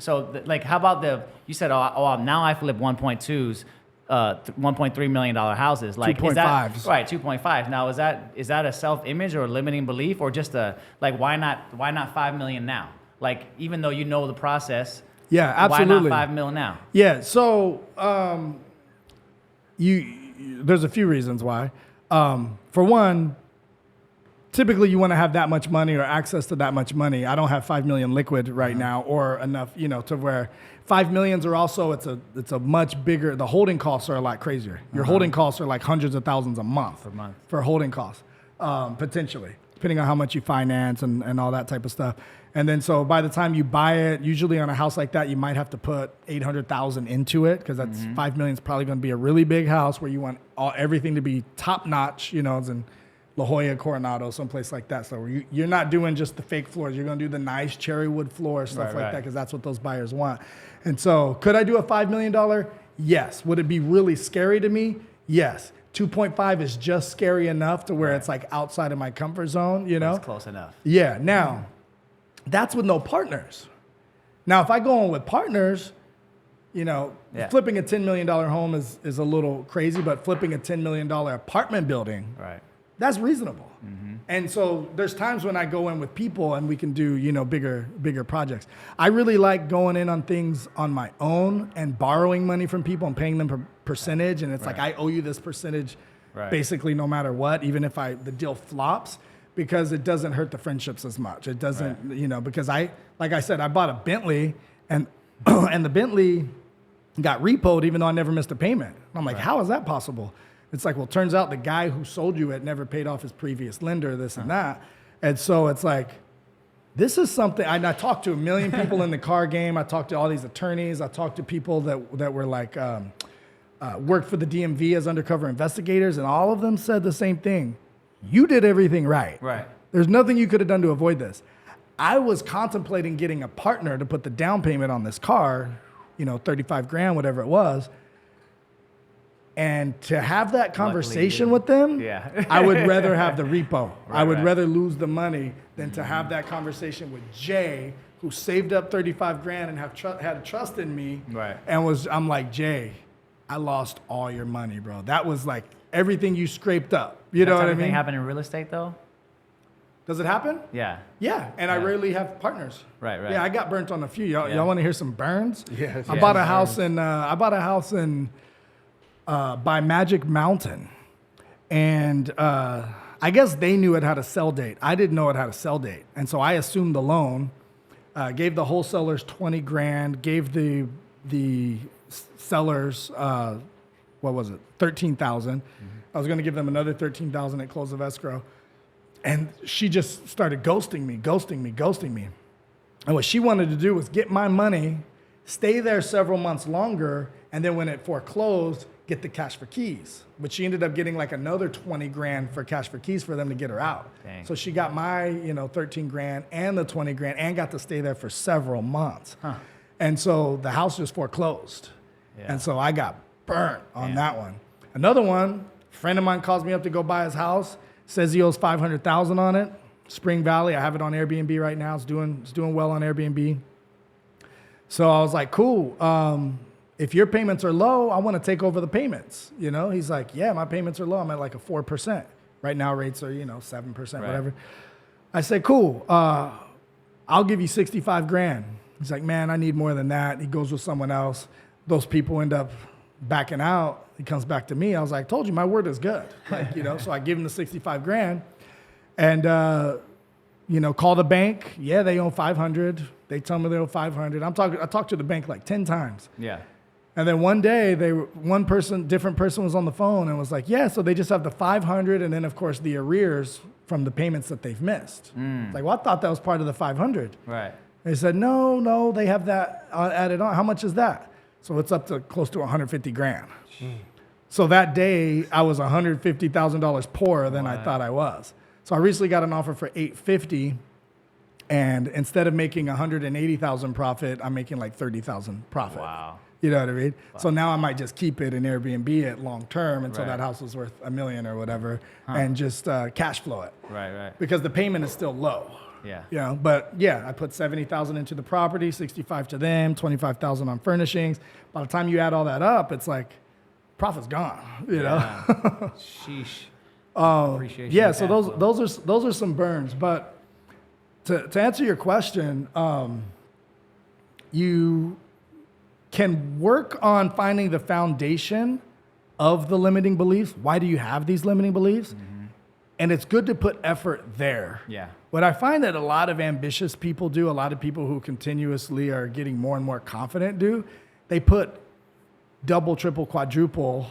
like, how about you said, now I flip 1.2s, $1.3 million houses. Like, 2.5s. Right, 2.5. Now, is that a self-image or a limiting belief, or just why not 5 million now? Like, even though you know the process, Yeah, absolutely. why not 5 mil now? Yeah, so there's a few reasons why. For one, typically you want to have that much money or access to that much money. I don't have 5 million liquid right now, or enough, to where 5 millions are also, it's a much bigger, the holding costs are a lot crazier. Your holding costs are like hundreds of thousands a month for holding costs, potentially, depending on how much you finance and all that type of stuff. And then so by the time you buy it, usually on a house like that, you might have to put 800,000 into it, because that's 5 million is probably going to be a really big house where you want everything to be top notch, it's in La Jolla, Coronado, someplace like that. So you're not doing just the fake floors. You're going to do the nice cherry wood floor, stuff like that, because that's what those buyers want. And so could I do a $5 million? Yes. Would it be really scary to me? Yes. 2.5 is just scary enough to where it's like outside of my comfort zone, It's close enough. Yeah. Now, that's with no partners. Now, if I go on with partners, flipping a $10 million home is a little crazy, but flipping a $10 million apartment building, Right. that's reasonable. And so there's times when I go in with people and we can do, bigger projects. I really like going in on things on my own and borrowing money from people and paying them per percentage. And it's like, I owe you this percentage basically no matter what, even if the deal flops, because it doesn't hurt the friendships as much. It doesn't, because like I said, I bought a Bentley and, and the Bentley got repoed even though I never missed a payment. I'm like, how is that possible? It's like, well, turns out the guy who sold you it never paid off his previous lender, this and that. And so it's like, this is something, I talked to a million people in the car game. I talked to all these attorneys. I talked to people that were like, worked for the DMV as undercover investigators, and all of them said the same thing. You did everything right. Right. There's nothing you could have done to avoid this. I was contemplating getting a partner to put the down payment on this car, 35 grand, whatever it was. And to have that conversation with them, I would rather have the repo. I would rather lose the money than to have that conversation with Jay, who saved up 35 grand and had trust in me. Right. And I'm like, Jay, I lost all your money, bro. That was like everything you scraped up. You know what I mean? Happen in real estate though? Does it happen? Yeah. Yeah, and I rarely have partners. Right. Yeah, I got burnt on a few. Y'all want to hear some burns? Yes. I bought a house in by Magic Mountain, and I guess they knew it had a sell date. I didn't know it had a sell date, and so I assumed the loan, gave the wholesalers 20 grand, gave the sellers 13,000. I was going to give them another 13,000 at close of escrow, and she just started ghosting me. And what she wanted to do was get my money, stay there several months longer, and then when it foreclosed, get the cash for keys. But she ended up getting like another 20 grand for cash for keys for them to get her out. Dang. So she got my 13 grand and the 20 grand and got to stay there for several months. And so the house just foreclosed. And so I got burnt on that one. Another one, a friend of mine calls me up to go buy his house, says he owes 500,000 on it. Spring Valley, I have it on Airbnb right now. It's doing well on Airbnb. So I was like, cool. If your payments are low, I want to take over the payments. He's like, yeah, my payments are low. I'm at like a 4%. Right now rates are, 7%, whatever. I said, cool. I'll give you 65 grand. He's like, man, I need more than that. He goes with someone else. Those people end up backing out. He comes back to me. I was like, told you, my word is good. So I give him the 65 grand and, call the bank. Yeah, they owe 500. They tell me they owe 500. I talked to the bank like 10 times. Yeah. And then one day, different person was on the phone and was like, yeah, so they just have the 500 and then, of course, the arrears from the payments that they've missed. Like, well, I thought that was part of the 500. Right. They said, no, they have that added on. How much is that? So it's up to close to 150 grand. So that day I was $150,000 poorer than I thought I was. So I recently got an offer for $850, and instead of making 180,000 profit, I'm making like 30,000 profit. Wow. You know what I mean? Wow. So now I might just keep it and Airbnb it long term until that house is worth $1 million or whatever, and just cash flow it. Right. Because the payment is still low. Yeah. You know, but yeah, I put 70,000 into the property, 65 to them, 25,000 on furnishings. By the time you add all that up, it's like profit's gone. You know. Sheesh. Appreciation. Yeah. So those are some burns. But to answer your question, you can work on finding the foundation of the limiting beliefs. Why do you have these limiting beliefs? And it's good to put effort there. Yeah. What I find that a lot of ambitious people do, a lot of people who continuously are getting more and more confident do, they put double, triple, quadruple,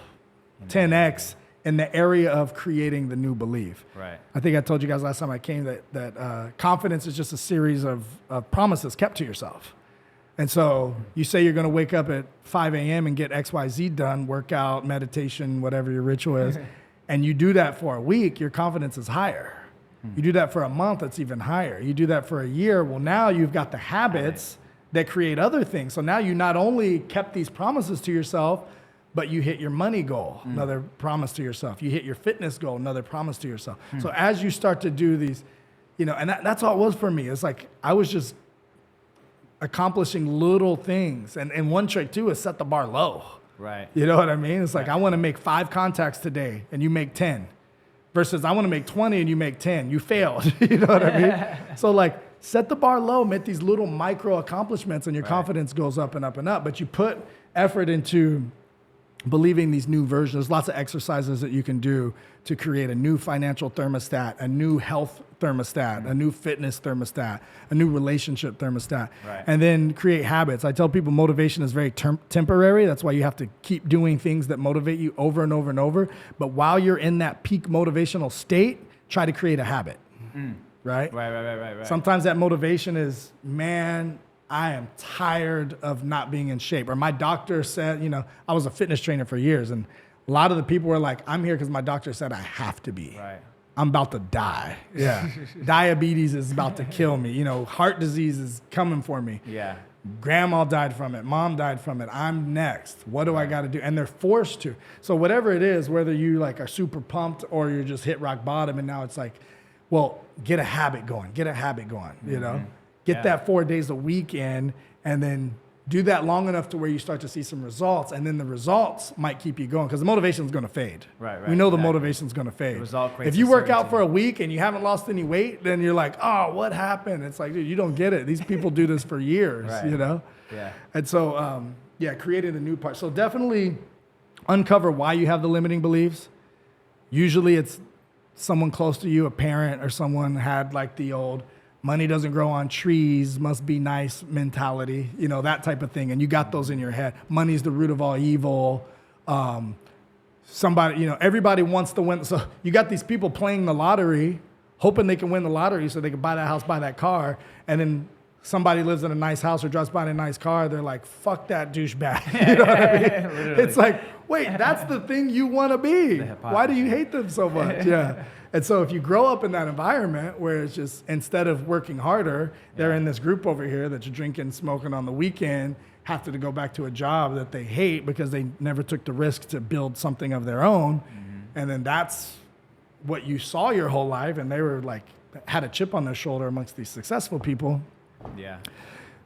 10x in the area of creating the new belief. Right. I think I told you guys last time I came that confidence is just a series of promises kept to yourself. And so you say you're going to wake up at 5 a.m. and get XYZ done, workout, meditation, whatever your ritual is, and you do that for a week, your confidence is higher. You do that for a month, it's even higher. You do that for a year, well, now you've got the habits that create other things. So now you not only kept these promises to yourself, but you hit your money goal, another promise to yourself. You hit your fitness goal, another promise to yourself. So as you start to do these, you know, and that's all it was for me. It's like I was just accomplishing little things. And one trick too is set the bar low. Right. You know what I mean? It's like, I want to make 5 contacts today and you make 10 versus I want to make 20 and you make 10. You failed. You know what I mean? So like set the bar low, make these little micro accomplishments and your confidence goes up and up and up. But you put effort into believing these new versions. There's lots of exercises that you can do to create a new financial thermostat, a new health thermostat, a new fitness thermostat, a new relationship thermostat, and then create habits. I tell people motivation is very temporary. That's why you have to keep doing things that motivate you over and over and over. But while you're in that peak motivational state, try to create a habit, right? Right. Sometimes that motivation is, man, I am tired of not being in shape. Or my doctor said, you know, I was a fitness trainer for years, and a lot of the people were like, I'm here because my doctor said I have to be. Right. I'm about to die. Yeah. Diabetes is about to kill me. You know, heart disease is coming for me. Yeah. Grandma died from it. Mom died from it. I'm next. What do I got to do? And they're forced to. So whatever it is, whether you like are super pumped or you're just hit rock bottom and now it's like, well, get a habit going. Get a habit going, you know? Get that 4 days a week in, and then do that long enough to where you start to see some results, and then the results might keep you going because the motivation is going to fade. Right. We know the motivation is going to fade. If you work out for a week and you haven't lost any weight, then you're like, oh, what happened? It's like, dude, you don't get it. These people do this for years, you know? Yeah. And so, creating a new part. So definitely uncover why you have the limiting beliefs. Usually it's someone close to you, a parent or someone had like the old, money doesn't grow on trees, must be nice mentality, you know, that type of thing. And you got those in your head. Money's the root of all evil. Somebody, you know, everybody wants to win. So you got these people playing the lottery, hoping they can win the lottery so they can buy that house, buy that car. And then somebody lives in a nice house or drives by in a nice car. They're like, fuck that douchebag. You know what I mean? It's like, wait, that's the thing you want to be. Why do you hate them so much? Yeah. And so if you grow up in that environment where it's just, instead of working harder, they're in this group over here that's drinking, smoking on the weekend, have to go back to a job that they hate because they never took the risk to build something of their own. And then that's what you saw your whole life. And they were like, had a chip on their shoulder amongst these successful people. Yeah.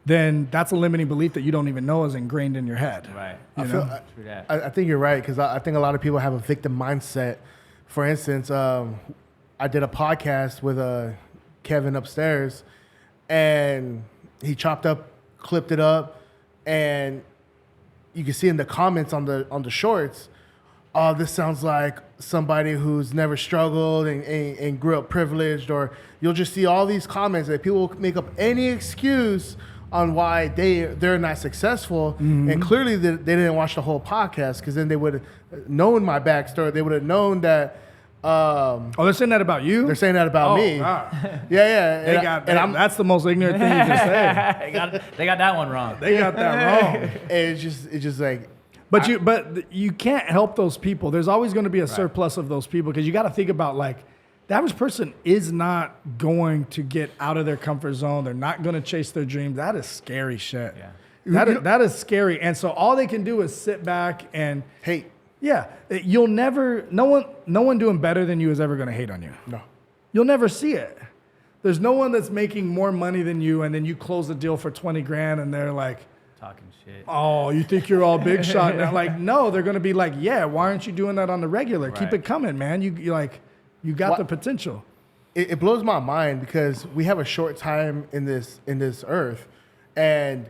Then that's a limiting belief that you don't even know is ingrained in your head. Right. I think you're right, because I think a lot of people have a victim mindset. For instance, I did a podcast with Kevin upstairs, and he clipped it up, and you can see in the comments on the shorts, oh, this sounds like somebody who's never struggled and grew up privileged, or you'll just see all these comments that people make up any excuse on why they're not successful, and clearly they didn't watch the whole podcast, because then they would have known my backstory. They would have known that Oh, they're saying that about you? They're saying that about me. God. Yeah. That's the most ignorant thing you can say. they got that one wrong. They got that wrong. It's just like, But you can't help those people. There's always going to be a surplus of those people because you got to think about like the average person is not going to get out of their comfort zone. They're not going to chase their dreams. That is scary shit. Yeah. That is scary. And so all they can do is sit back and hate. Yeah, you'll never. No one doing better than you is ever going to hate on you. No. You'll never see it. There's no one that's making more money than you, and then you close the deal for 20 grand, and they're like, talking shit. "Oh, you think you're all big shot now?" Like, no, they're going to be like, "Yeah, why aren't you doing that on the regular? Keep it coming, man. You got the potential." It blows my mind because we have a short time in this earth, and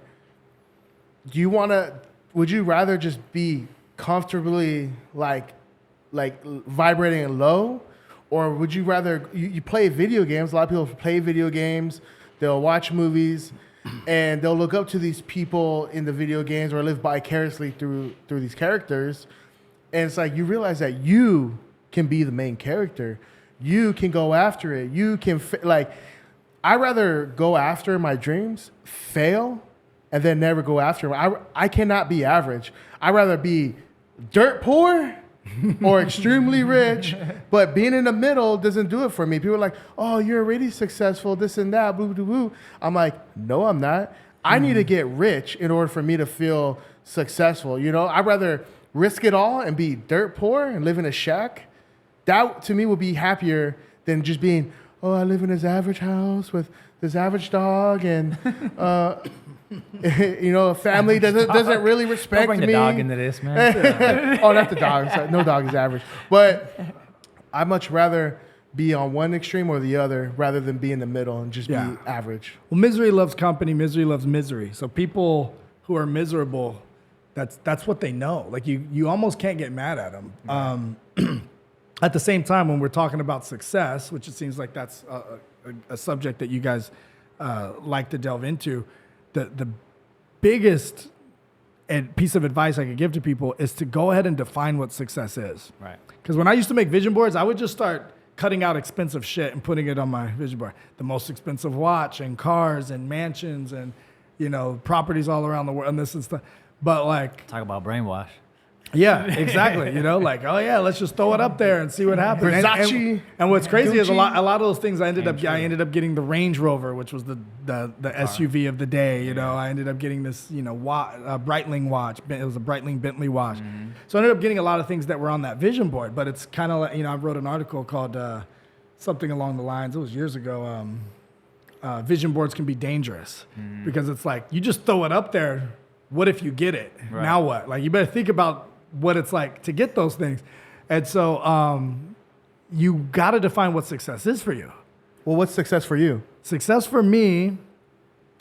would you rather just be comfortably like vibrating low, or would you rather you play video games? A lot of people play video games, they'll watch movies, and they'll look up to these people in the video games or live vicariously through these characters, and it's like you realize that you can be the main character, you can go after it, you can I'd rather go after my dreams, fail, and then never go after them. I cannot be average. I'd rather be dirt poor or extremely rich, but being in the middle doesn't do it for me. People are like, oh, you're already successful, this and that, boo, boo, boo. I'm like, no, I'm not. I need to get rich in order for me to feel successful. You know, I'd rather risk it all and be dirt poor and live in a shack. That, to me, would be happier than just being, oh, I live in this average house with this average dog and... you know, a family doesn't really respect me. Don't bring the dog into this, man. Oh, not the dog. Sorry. No dog is average. But I'd much rather be on one extreme or the other rather than be in the middle and just be average. Well, misery loves company. Misery loves misery. So people who are miserable, that's what they know. Like you almost can't get mad at them. Right. At the same time, when we're talking about success, which it seems like that's a subject that you guys like to delve into, the biggest piece of advice I could give to people is to go ahead and define what success is. Right. Because when I used to make vision boards, I would just start cutting out expensive shit and putting it on my vision board. The most expensive watch and cars and mansions and, you know, properties all around the world and this and stuff. But like... Talk about brainwash. Yeah, exactly. You know, like, oh yeah, let's just throw it up there and see what happens. Versace, and what's crazy Gucci. is a lot of those things I ended up getting the Range Rover, which was the SUV of the day. You know, I ended up getting this, you know, Breitling watch. It was a Breitling Bentley watch. Mm-hmm. So I ended up getting a lot of things that were on that vision board. But it's kind of like, you know, I wrote an article called something along the lines. It was years ago. Vision boards can be dangerous because it's like you just throw it up there. What if you get it? Right. Now what? Like you better think about what it's like to get those things. And so you got to define what success is for you. Well, what's success for you? Success for me,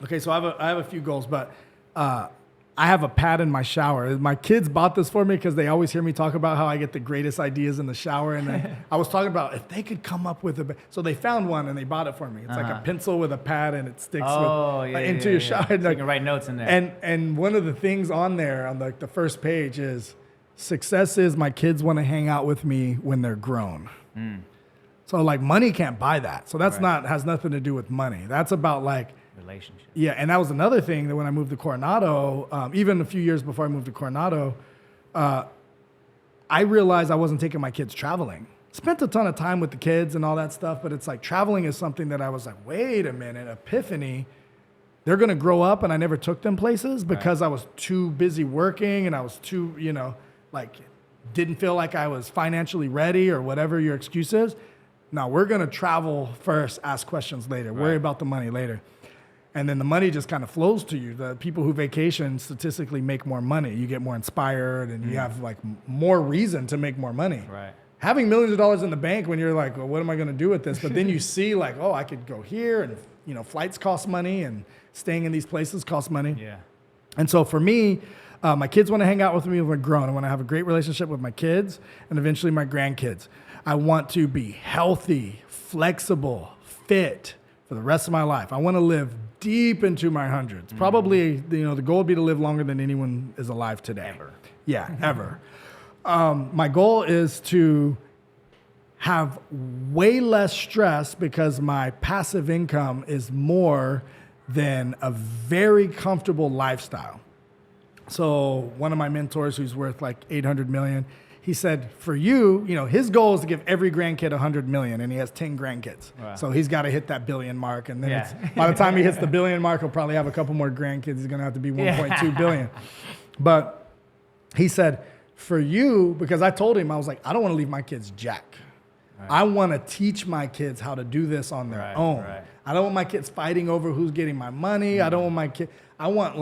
okay, so I have a few goals, but I have a pad in my shower. My kids bought this for me because they always hear me talk about how I get the greatest ideas in the shower. And then I was talking about if they could come up with so they found one and they bought it for me. It's like a pencil with a pad and it sticks into your shower. So you can write notes in there. And one of the things on there on the first page is, success is my kids want to hang out with me when they're grown. So like money can't buy that. So that's has nothing to do with money. That's about like relationship. Yeah, and that was another thing that when I moved to Coronado, even a few years before I moved to Coronado, I realized I wasn't taking my kids traveling. Spent a ton of time with the kids and all that stuff, but it's like traveling is something that I was like, wait a minute, epiphany. They're going to grow up, and I never took them places because I was too busy working and I was too, you know, like didn't feel like I was financially ready or whatever your excuse is. No, we're going to travel first, ask questions later, worry about the money later. And then the money just kind of flows to you. The people who vacation statistically make more money. You get more inspired and you have like more reason to make more money. Right. Having millions of dollars in the bank when you're like, well, what am I going to do with this? But then you see like, oh, I could go here and, you know, flights cost money and staying in these places costs money. Yeah. And so for me, my kids want to hang out with me when we're grown. I want to have a great relationship with my kids and eventually my grandkids. I want to be healthy, flexible, fit for the rest of my life. I want to live deep into my hundreds. Probably, you know, the goal would be to live longer than anyone is alive today. Ever. Yeah, ever. My goal is to have way less stress because my passive income is more than a very comfortable lifestyle. So one of my mentors who's worth like 800 million, he said, for you, you know, his goal is to give every grandkid 100 million, and he has 10 grandkids. Wow. So he's got to hit that billion mark. And then Yeah. by the time he hits the billion mark, he'll probably have a couple more grandkids. He's going to have to be 1.2 billion. But he said, for you, because I told him, I was like, I don't want to leave my kids jack. Right. I want to teach my kids how to do this on their own. Right. I don't want my kids fighting over who's getting my money. I don't want my kid. I want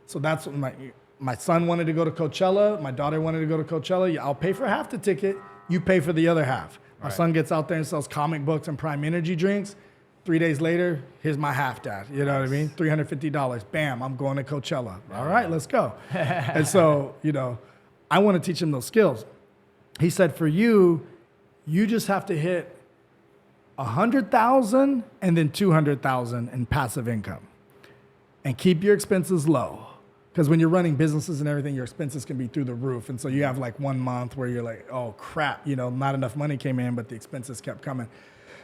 so that's what my son wanted to go to Coachella. My daughter wanted to go to Coachella. I'll pay for half the ticket. You pay for the other half. My son gets out there and sells comic books and Prime Energy drinks. 3 days later, here's my half, Dad. You know what I mean? $350. Bam, I'm going to Coachella. All right, let's go. And so, you know, I want to teach him those skills. He said, for you, you just have to hit 100,000 and then 200,000 in passive income, and keep your expenses low. Because when you're running businesses and everything, your expenses can be through the roof. And so you have like 1 month where you're like, oh crap, you know, not enough money came in, but the expenses kept coming.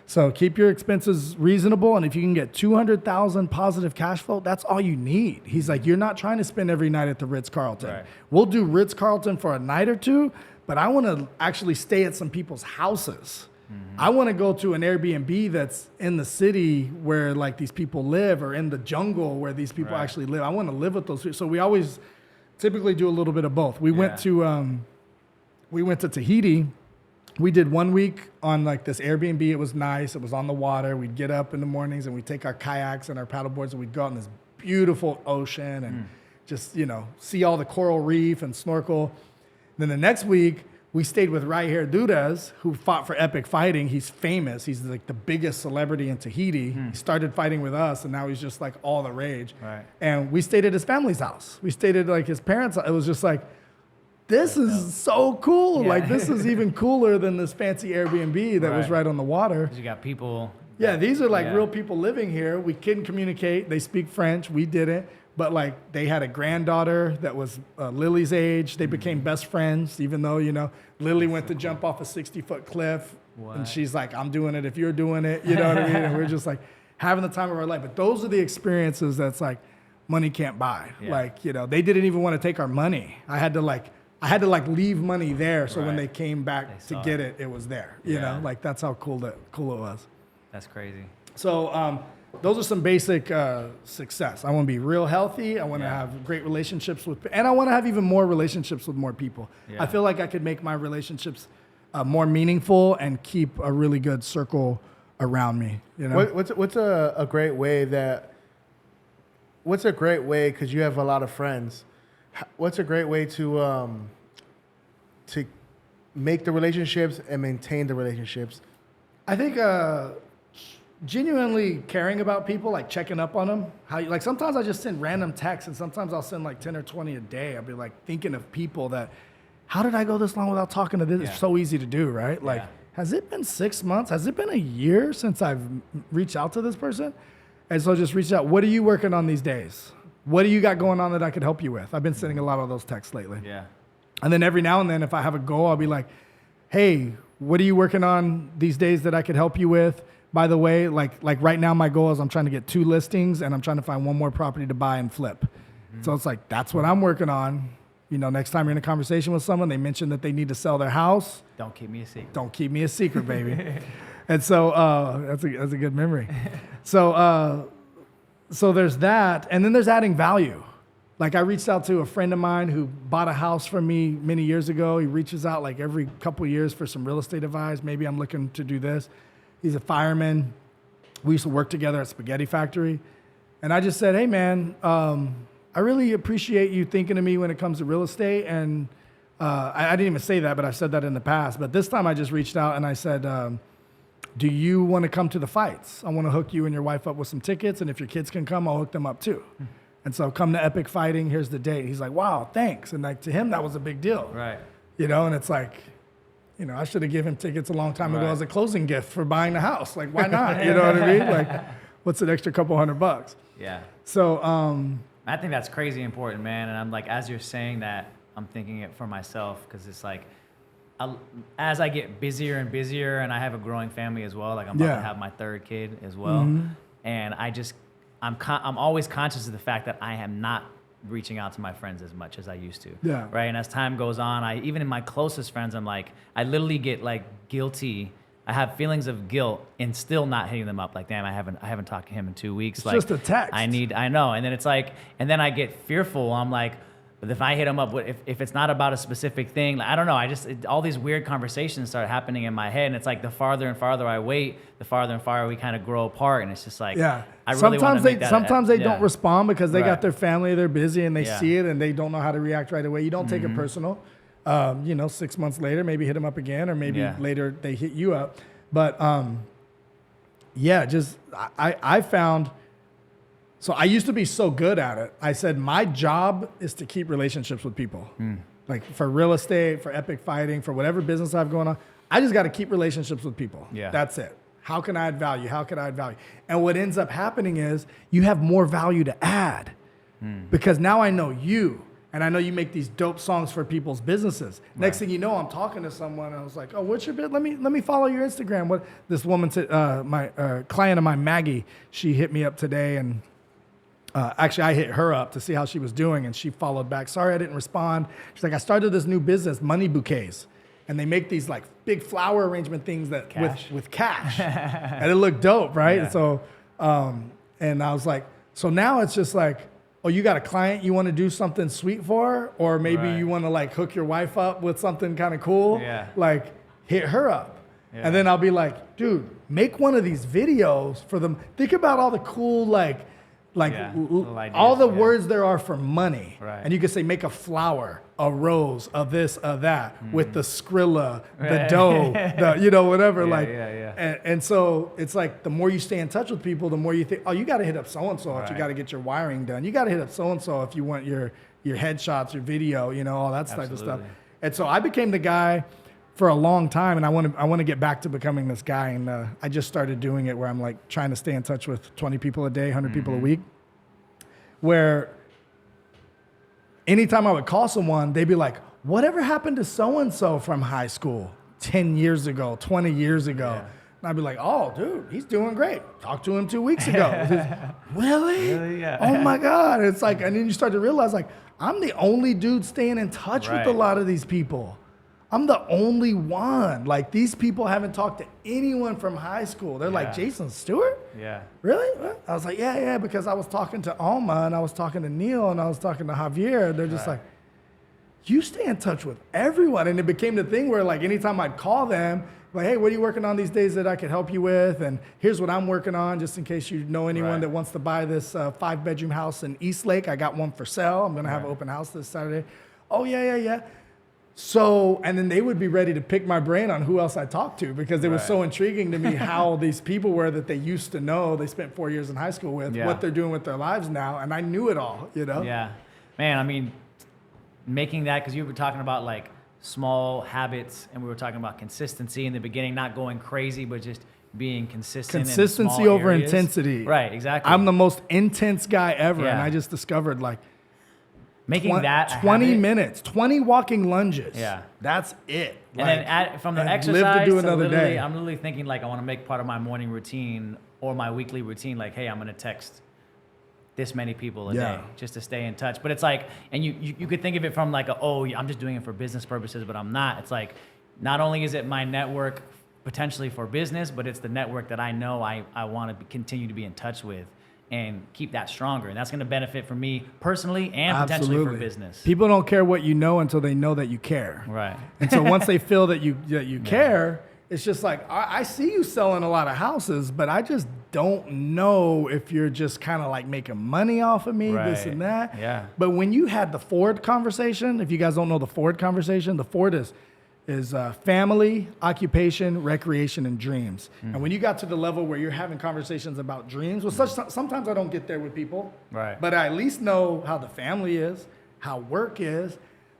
So keep your expenses reasonable. And if you can get 200,000 positive cash flow, that's all you need. He's like, you're not trying to spend every night at the Ritz-Carlton. Right. We'll do Ritz-Carlton for a night or two, but I want to actually stay at some people's houses. Mm-hmm. I want to go to an Airbnb that's in the city where like these people live, or in the jungle where these people actually live. I want to live with those people. So we always typically do a little bit of both. We went to Tahiti. We did 1 week on like this Airbnb. It was nice. It was on the water. We'd get up in the mornings and we'd take our kayaks and our paddle boards and we'd go out in this beautiful ocean and just, you know, see all the coral reef and snorkel. Then the next week, we stayed with Raiher Dudas, who fought for Epic Fighting. He's famous. He's like the biggest celebrity in Tahiti. He started fighting with us, and now he's just like all the rage. Right. And we stayed at his family's house. We stayed at like his parents' house. It was just like, this is so cool. Yeah. Like, this is even cooler than this fancy Airbnb that was right on the water. You got people. Yeah, these are like real people living here. We couldn't communicate. They speak French. We didn't. But like, they had a granddaughter that was Lily's age. They became best friends, even though, you know, Lily went to jump off a 60-foot cliff. What? And she's like, I'm doing it if you're doing it. You know what I mean? And we're just like having the time of our life. But those are the experiences that's like money can't buy. Yeah. Like, you know, they didn't even want to take our money. I had to leave money there. So when they came back to get it, it was there. You know, like that's how cool it was. That's crazy. So, those are some basic success. I want to be real healthy. I want to have great relationships and I want to have even more relationships with more people. Yeah. I feel like I could make my relationships more meaningful and keep a really good circle around me. You know, what's a great way because you have a lot of friends. What's a great way to make the relationships and maintain the relationships? I think genuinely caring about people, like checking up on them. Like sometimes I just send random texts, and sometimes I'll send like 10 or 20 a day. I'll be like thinking of people that, how did I go this long without talking to this? Yeah. It's so easy to do, right? Like, has it been 6 months? Has it been a year since I've reached out to this person? And so just reach out. What are you working on these days? What do you got going on that I could help you with? I've been sending a lot of those texts lately. Yeah. And then every now and then, if I have a goal, I'll be like, hey, what are you working on these days that I could help you with? By the way, like right now, my goal is I'm trying to get 2 listings and I'm trying to find 1 more property to buy and flip. Mm-hmm. So it's like, that's what I'm working on. You know, next time you're in a conversation with someone, they mention that they need to sell their house. Don't keep me a secret. Don't keep me a secret, baby. And so that's a good memory. So there's that. And then there's adding value. Like I reached out to a friend of mine who bought a house from me many years ago. He reaches out like every couple of years for some real estate advice. Maybe I'm looking to do this. He's a fireman. We used to work together at Spaghetti Factory. And I just said, hey, man, I really appreciate you thinking of me when it comes to real estate. And I didn't even say that, but I've said that in the past. But this time I just reached out and I said, do you want to come to the fights? I want to hook you and your wife up with some tickets. And if your kids can come, I'll hook them up too. And so come to Epic Fighting. Here's the date. He's like, wow, thanks. And like to him, that was a big deal. Right. You know, and it's like, you know, I should have given him tickets a long time ago as a closing gift for buying the house. Like, why not? You know what I mean? Like, what's an extra couple $100? Yeah. So, I think that's crazy important, man. And I'm like, as you're saying that, I'm thinking it for myself because it's like, as I get busier and busier, and I have a growing family as well. Like I'm about to have my third kid as well, and I'm always conscious of the fact that I am not reaching out to my friends as much as I used to. Yeah. Right. And as time goes on, even in my closest friends, I'm like, I literally get like guilty. I have feelings of guilt in still not hitting them up. Like, damn, I haven't talked to him in 2 weeks. It's like, just a text. I know. And then it's like, and then I get fearful. I'm like, but if I hit him up, if it's not about a specific thing, like, I don't know. All these weird conversations start happening in my head. And it's like the farther and farther I wait, the farther and farther we kind of grow apart. And it's just like, yeah. I really want to make that. Sometimes they don't respond because they got their family, they're busy, and they Yeah. see it and they don't know how to react right away. You don't take it personal. 6 months later, maybe hit them up again, or maybe later they hit you up. But I found, so I used to be so good at it. I said, my job is to keep relationships with people. Like for real estate, for epic fighting, for whatever business I have going on, I just got to keep relationships with people. Yeah. That's it. How can I add value? How can I add value? And what ends up happening is you have more value to add because now I know you. And I know you make these dope songs for people's businesses. Next thing you know, I'm talking to someone, and I was like, "Oh, what's your bit? Let me follow your Instagram." What this woman said, my client of mine, Maggie, she hit me up today, and actually I hit her up to see how she was doing, and she followed back. Sorry, I didn't respond. She's like, "I started this new business, money bouquets, and they make these like big flower arrangement things that with cash, and it looked dope, right?" Yeah. So, and I was like, so now it's just like, oh, you got a client you want to do something sweet for, or maybe you want to like hook your wife up with something kind of cool. Yeah. Like hit her up. Yeah. And then I'll be like, dude, make one of these videos for them. Think about all the cool, little ideas, all the words there are for money. Right. And you could say, make a flower, a rose, a this, a that, with the Skrilla, the dough, whatever. And so it's like the more you stay in touch with people, the more you think, oh, you got to hit up so-and-so if you got to get your wiring done. You got to hit up so-and-so if you want your headshots, your video, all that type of stuff. And so I became the guy for a long time, and I want to get back to becoming this guy. And I just started doing it where I'm like trying to stay in touch with 20 people a day, 100 people a week, where anytime I would call someone, they'd be like, whatever happened to so-and-so from high school 10 years ago, 20 years ago? Yeah. And I'd be like, oh, dude, he's doing great. Talked to him 2 weeks ago. Really? Really? Yeah. Oh my God. It's like, and then you start to realize like, I'm the only dude staying in touch with a lot of these people. I'm the only one. Like these people haven't talked to anyone from high school. They're like, Jason Stewart? Yeah. Really? What? I was like, yeah, because I was talking to Alma and I was talking to Neil and I was talking to Javier. They're just like, you stay in touch with everyone. And it became the thing where like anytime I'd call them, like, hey, what are you working on these days that I could help you with? And here's what I'm working on, just in case you know anyone that wants to buy this 5-bedroom house in Eastlake. I got one for sale. I'm gonna have an open house this Saturday. Oh, yeah. So, and then they would be ready to pick my brain on who else I talked to because it was so intriguing to me how these people were that they used to know, they spent 4 years in high school with, what they're doing with their lives now. And I knew it all, Yeah. Man, I mean, making that, because you were talking about like small habits and we were talking about consistency in the beginning, not going crazy, but just being consistent. Consistency in small over areas. intensity. Right, exactly. I'm the most intense guy ever. Yeah. And I just discovered like, making that a 20 habit. minutes, 20 walking lunges. Yeah. That's it. And then from the and exercise live to do another literally, day. I'm literally thinking like I want to make part of my morning routine or my weekly routine like, hey, I'm going to text this many people a day just to stay in touch. But it's like, and you could think of it from like, I'm just doing it for business purposes, but I'm not. It's like, not only is it my network potentially for business, but it's the network that I know I want to continue to be in touch with and keep that stronger. And that's going to benefit for me personally and potentially for business. People don't care what you know until they know that you care. Right. And so once they feel that you care, it's just like, I see you selling a lot of houses, but I just don't know if you're just kind of like making money off of me, this and that. Yeah. But when you had the Ford conversation, if you guys don't know the Ford conversation, the Ford is family, occupation, recreation, and dreams. And when you got to the level where you're having conversations about dreams, sometimes I don't get there with people, but I at least know how the family is, how work is.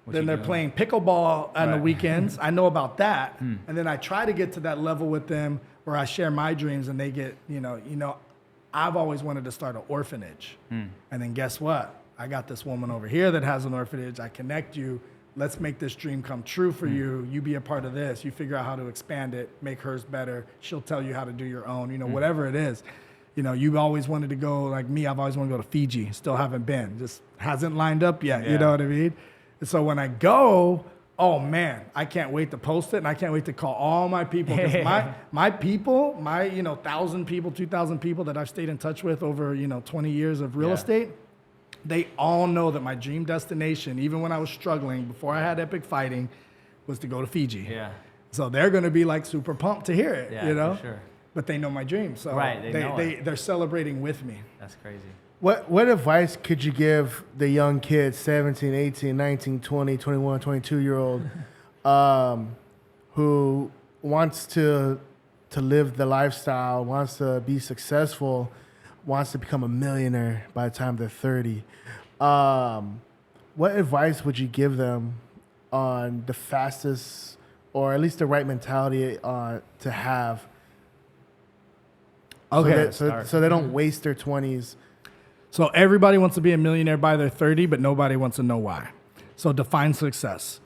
Then they're playing pickleball on the weekends. I know about that. And then I try to get to that level with them where I share my dreams and they get, I've always wanted to start an orphanage. And then guess what? I got this woman over here that has an orphanage. I connect you let's make this dream come true for you. You be a part of this. You figure out how to expand it, make hers better. She'll tell you how to do your own, whatever it is. You always wanted to go, like me, I've always wanted to go to Fiji. Still haven't been. Just hasn't lined up yet. Yeah. You know what I mean? And so when I go, oh man, I can't wait to post it, and I can't wait to call all my people. 'Cause my people, 1,000 people, 2,000 people that I've stayed in touch with over 20 years of real estate, they all know that my dream destination, even when I was struggling before I had Epic Fighting, was to go to Fiji. Yeah. So they're going to be like super pumped to hear it. For sure. But they know my dream, so Right, they're celebrating with me. That's crazy. What advice could you give the young kids, 17, 18, 19, 20, 21, 22-year-old, who wants to live the lifestyle, wants to be successful, wants to become a millionaire by the time they're 30? What advice would you give them on the fastest, or at least the right mentality to have? Okay. So they don't waste their 20s. So everybody wants to be a millionaire by their 30, but nobody wants to know why. So define success.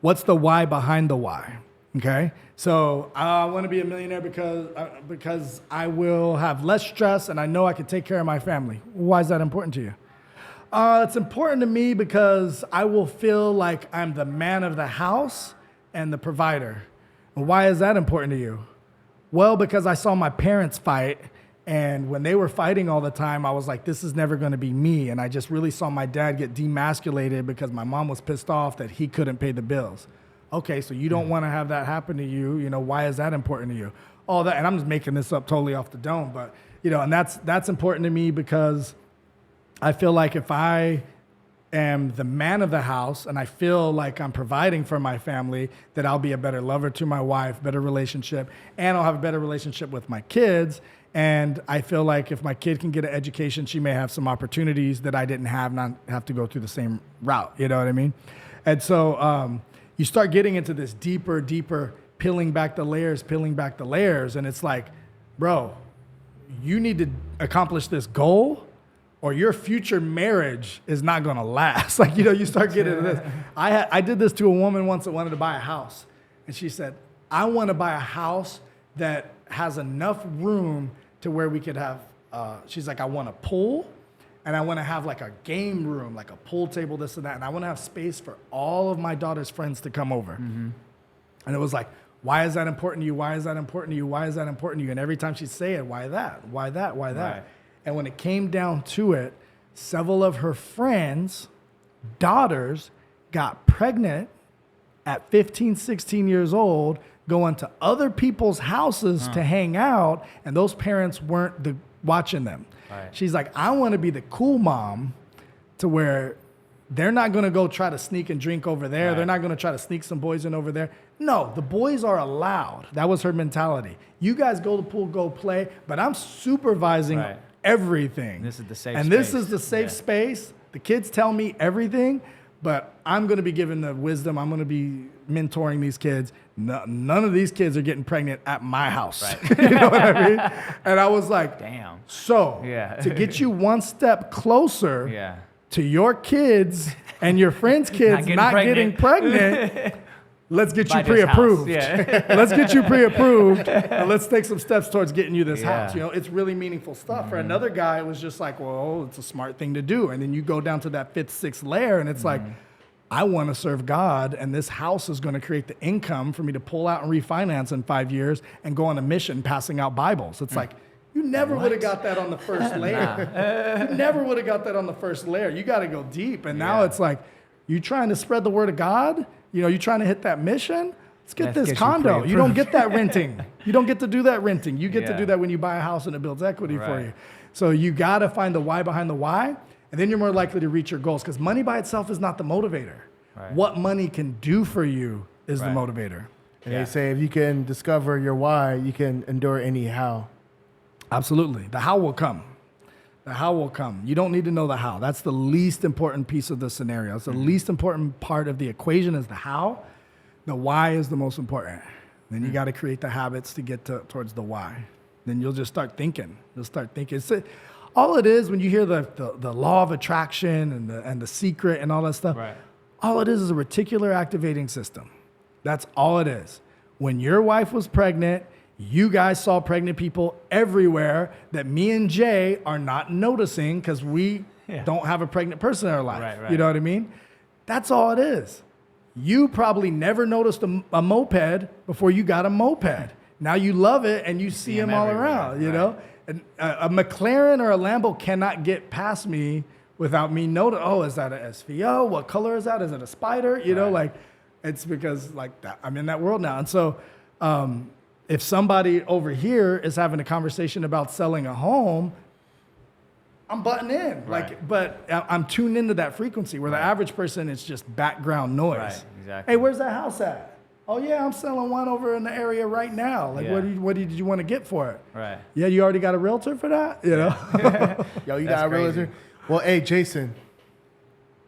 What's the why behind the why? Okay. So I want to be a millionaire because I will have less stress and I know I can take care of my family. Why is that important to you? It's important to me because I will feel like I'm the man of the house and the provider. And why is that important to you? Well, because I saw my parents fight, and when they were fighting all the time, I was like, this is never going to be me. And I just really saw my dad get demasculated because my mom was pissed off that he couldn't pay the bills. Okay, so you don't want to have that happen to you. Why is that important to you? All that, and I'm just making this up totally off the dome, but and that's important to me because I feel like if I am the man of the house and I feel like I'm providing for my family, that I'll be a better lover to my wife, better relationship, and I'll have a better relationship with my kids. And I feel like if my kid can get an education, she may have some opportunities that I didn't have, not have to go through the same route. You know what I mean? And so you start getting into this deeper, peeling back the layers. And it's like, bro, you need to accomplish this goal or your future marriage is not going to last. Like, you start getting into this. I did this to a woman once that wanted to buy a house. And she said, I want to buy a house that has enough room to where we could have, she's like, I want a pool and I want to have like a game room, like a pool table, this and that. And I want to have space for all of my daughter's friends to come over. Mm-hmm. And it was like, why is that important to you? Why is that important to you? Why is that important to you? And every time she'd say it, why that? Why that? Why that? Right. And when it came down to it, several of her friends' daughters got pregnant at 15, 16 years old, going to other people's houses to hang out, and those parents weren't watching them. Right. She's like, I want to be the cool mom to where they're not going to go try to sneak and drink over there. Right. They're not going to try to sneak some boys in over there. No, the boys are allowed. That was her mentality. You guys go to the pool, go play, but I'm supervising everything. This is the safe space. And this is the safe space. The kids tell me everything, but I'm going to be giving the wisdom. I'm going to be mentoring these kids. None of these kids are getting pregnant at my house. Right. You know what I mean? And I was like, damn. So to get you one step closer to your kids and your friends' kids not getting pregnant, let's get you pre-approved. Let's get you pre-approved, and let's take some steps towards getting you this house. It's really meaningful stuff. Mm-hmm. For another guy, it was just like, well, it's a smart thing to do. And then you go down to that 5th, 6th layer, and it's like, I want to serve God, and this house is going to create the income for me to pull out and refinance in 5 years and go on a mission passing out Bibles. It's like, you never would have got that on the first layer. You never would have got that on the first layer. You got to go deep. And now it's like, you trying to spread the word of God? You trying to hit that mission? Let's get this condo. You don't get that renting. You don't get to do that renting. You get to do that when you buy a house and it builds equity for you. So you got to find the why behind the why, and then you're more likely to reach your goals, because money by itself is not the motivator. Right. What money can do for you is the motivator. And they say if you can discover your why, you can endure any how. Absolutely. The how will come. The how will come. You don't need to know the how. That's the least important piece of the scenario. It's the least important part of the equation is the how. The why is the most important. Then you got to create the habits to get towards the why. Then you'll just start thinking. You'll start thinking. All it is when you hear the law of attraction and the secret and all that stuff. Right. All it is a reticular activating system. That's all it is. When your wife was pregnant, you guys saw pregnant people everywhere that me and Jay are not noticing because we don't have a pregnant person in our life. Right. You know what I mean? That's all it is. You probably never noticed a moped before you got a moped. Now you love it and you see them all everywhere, around, you know? And a McLaren or a Lambo cannot get past me without me noticing, oh, is that a SVO? What color is that? Is it a Spider? You know, like, it's because like that, I'm in that world now. And so if somebody over here is having a conversation about selling a home, I'm butting in. Like, but I'm tuned into that frequency where the average person is just background noise. Right, exactly. Hey, where's that house at? Oh yeah, I'm selling one over in the area right now. Like, what did you want to get for it? Right. Yeah, you already got a realtor for that? You know? Yo, you That's got a crazy. realtor? Well, hey, Jason,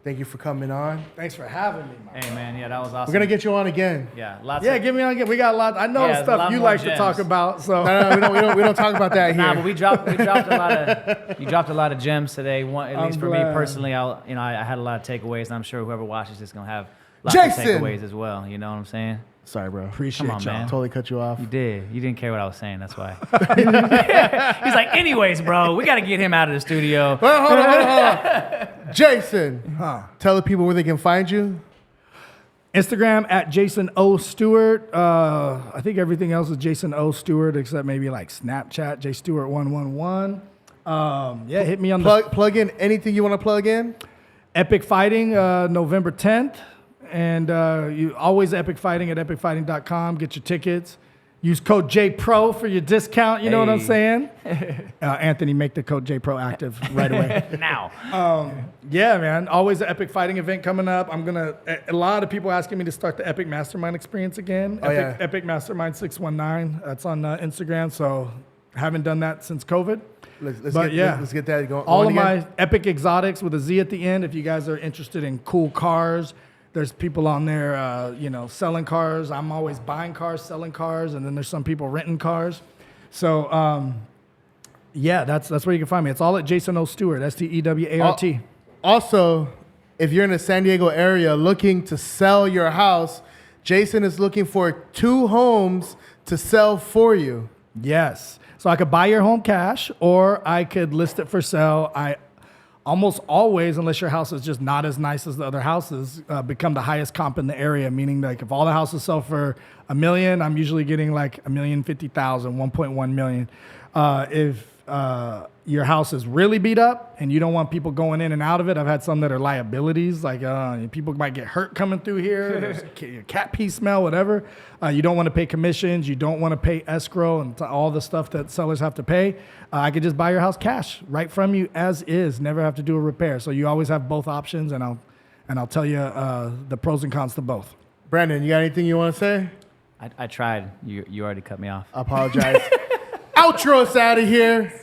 thank you for coming on. Thanks for having me, man. Hey, man, yeah, that was awesome. We're going to get you on again. Yeah, lots Yeah, of... get me on again. We got a lot. I know Yeah, the there's a stuff lot you more like to gems. talk about. So No, we don't talk about that here. Nah, but we dropped a lot of you dropped a lot of gems today. One, at least for me glad. personally, I had a lot of takeaways, and I'm sure whoever watches this is gonna have lots Jason! of takeaways as well. You know what I'm saying? Sorry, bro. appreciate Come on, y'all. man. Totally cut you off. You did. You didn't care what I was saying. That's why. He's like, anyways, bro, we got to get him out of the studio. Well, hold on. Jason, tell the people where they can find you. Instagram at Jason O Stewart. I think everything else is Jason O Stewart except maybe like Snapchat, JStewart111. Yeah, hit me on Plug in anything you want to plug in. Epic Fighting, November 10th. And you always Epic Fighting at epicfighting.com. Get your tickets. Use code JPRO for your discount. You know what I'm Hey. saying? Anthony, make the code JPRO active right away. Now. Yeah, man. Always an Epic Fighting event coming up. A lot of people asking me to start the Epic Mastermind experience again. Oh, yeah. Epic Mastermind 619. That's on Instagram. So haven't done that since COVID. Let's But get that going. All of again. my Epic Exotics with a Z at the end. If you guys are interested in cool cars, there's people on there, selling cars. I'm always buying cars, selling cars, and then there's some people renting cars. So, that's where you can find me. It's all at Jason O Stewart, STEWART. Also, if you're in the San Diego area looking to sell your house, Jason is looking for 2 homes to sell for you. Yes. So I could buy your home cash, or I could list it for sale. I almost always, unless your house is just not as nice as the other houses, become the highest comp in the area. Meaning, like, if all the houses sell for $1 million, I'm usually getting like $1,050,000, 1.1 million. If your house is really beat up and you don't want people going in and out of it, I've had some that are liabilities. Like people might get hurt coming through here. There's a cat pee smell, whatever. You don't want to pay commissions. You don't want to pay escrow and all the stuff that sellers have to pay. I could just buy your house cash right from you as is. Never have to do a repair. So you always have both options, and I'll tell you the pros and cons to both. Brandon, you got anything you want to say? I tried. You already cut me off. I apologize. Outro us out of here.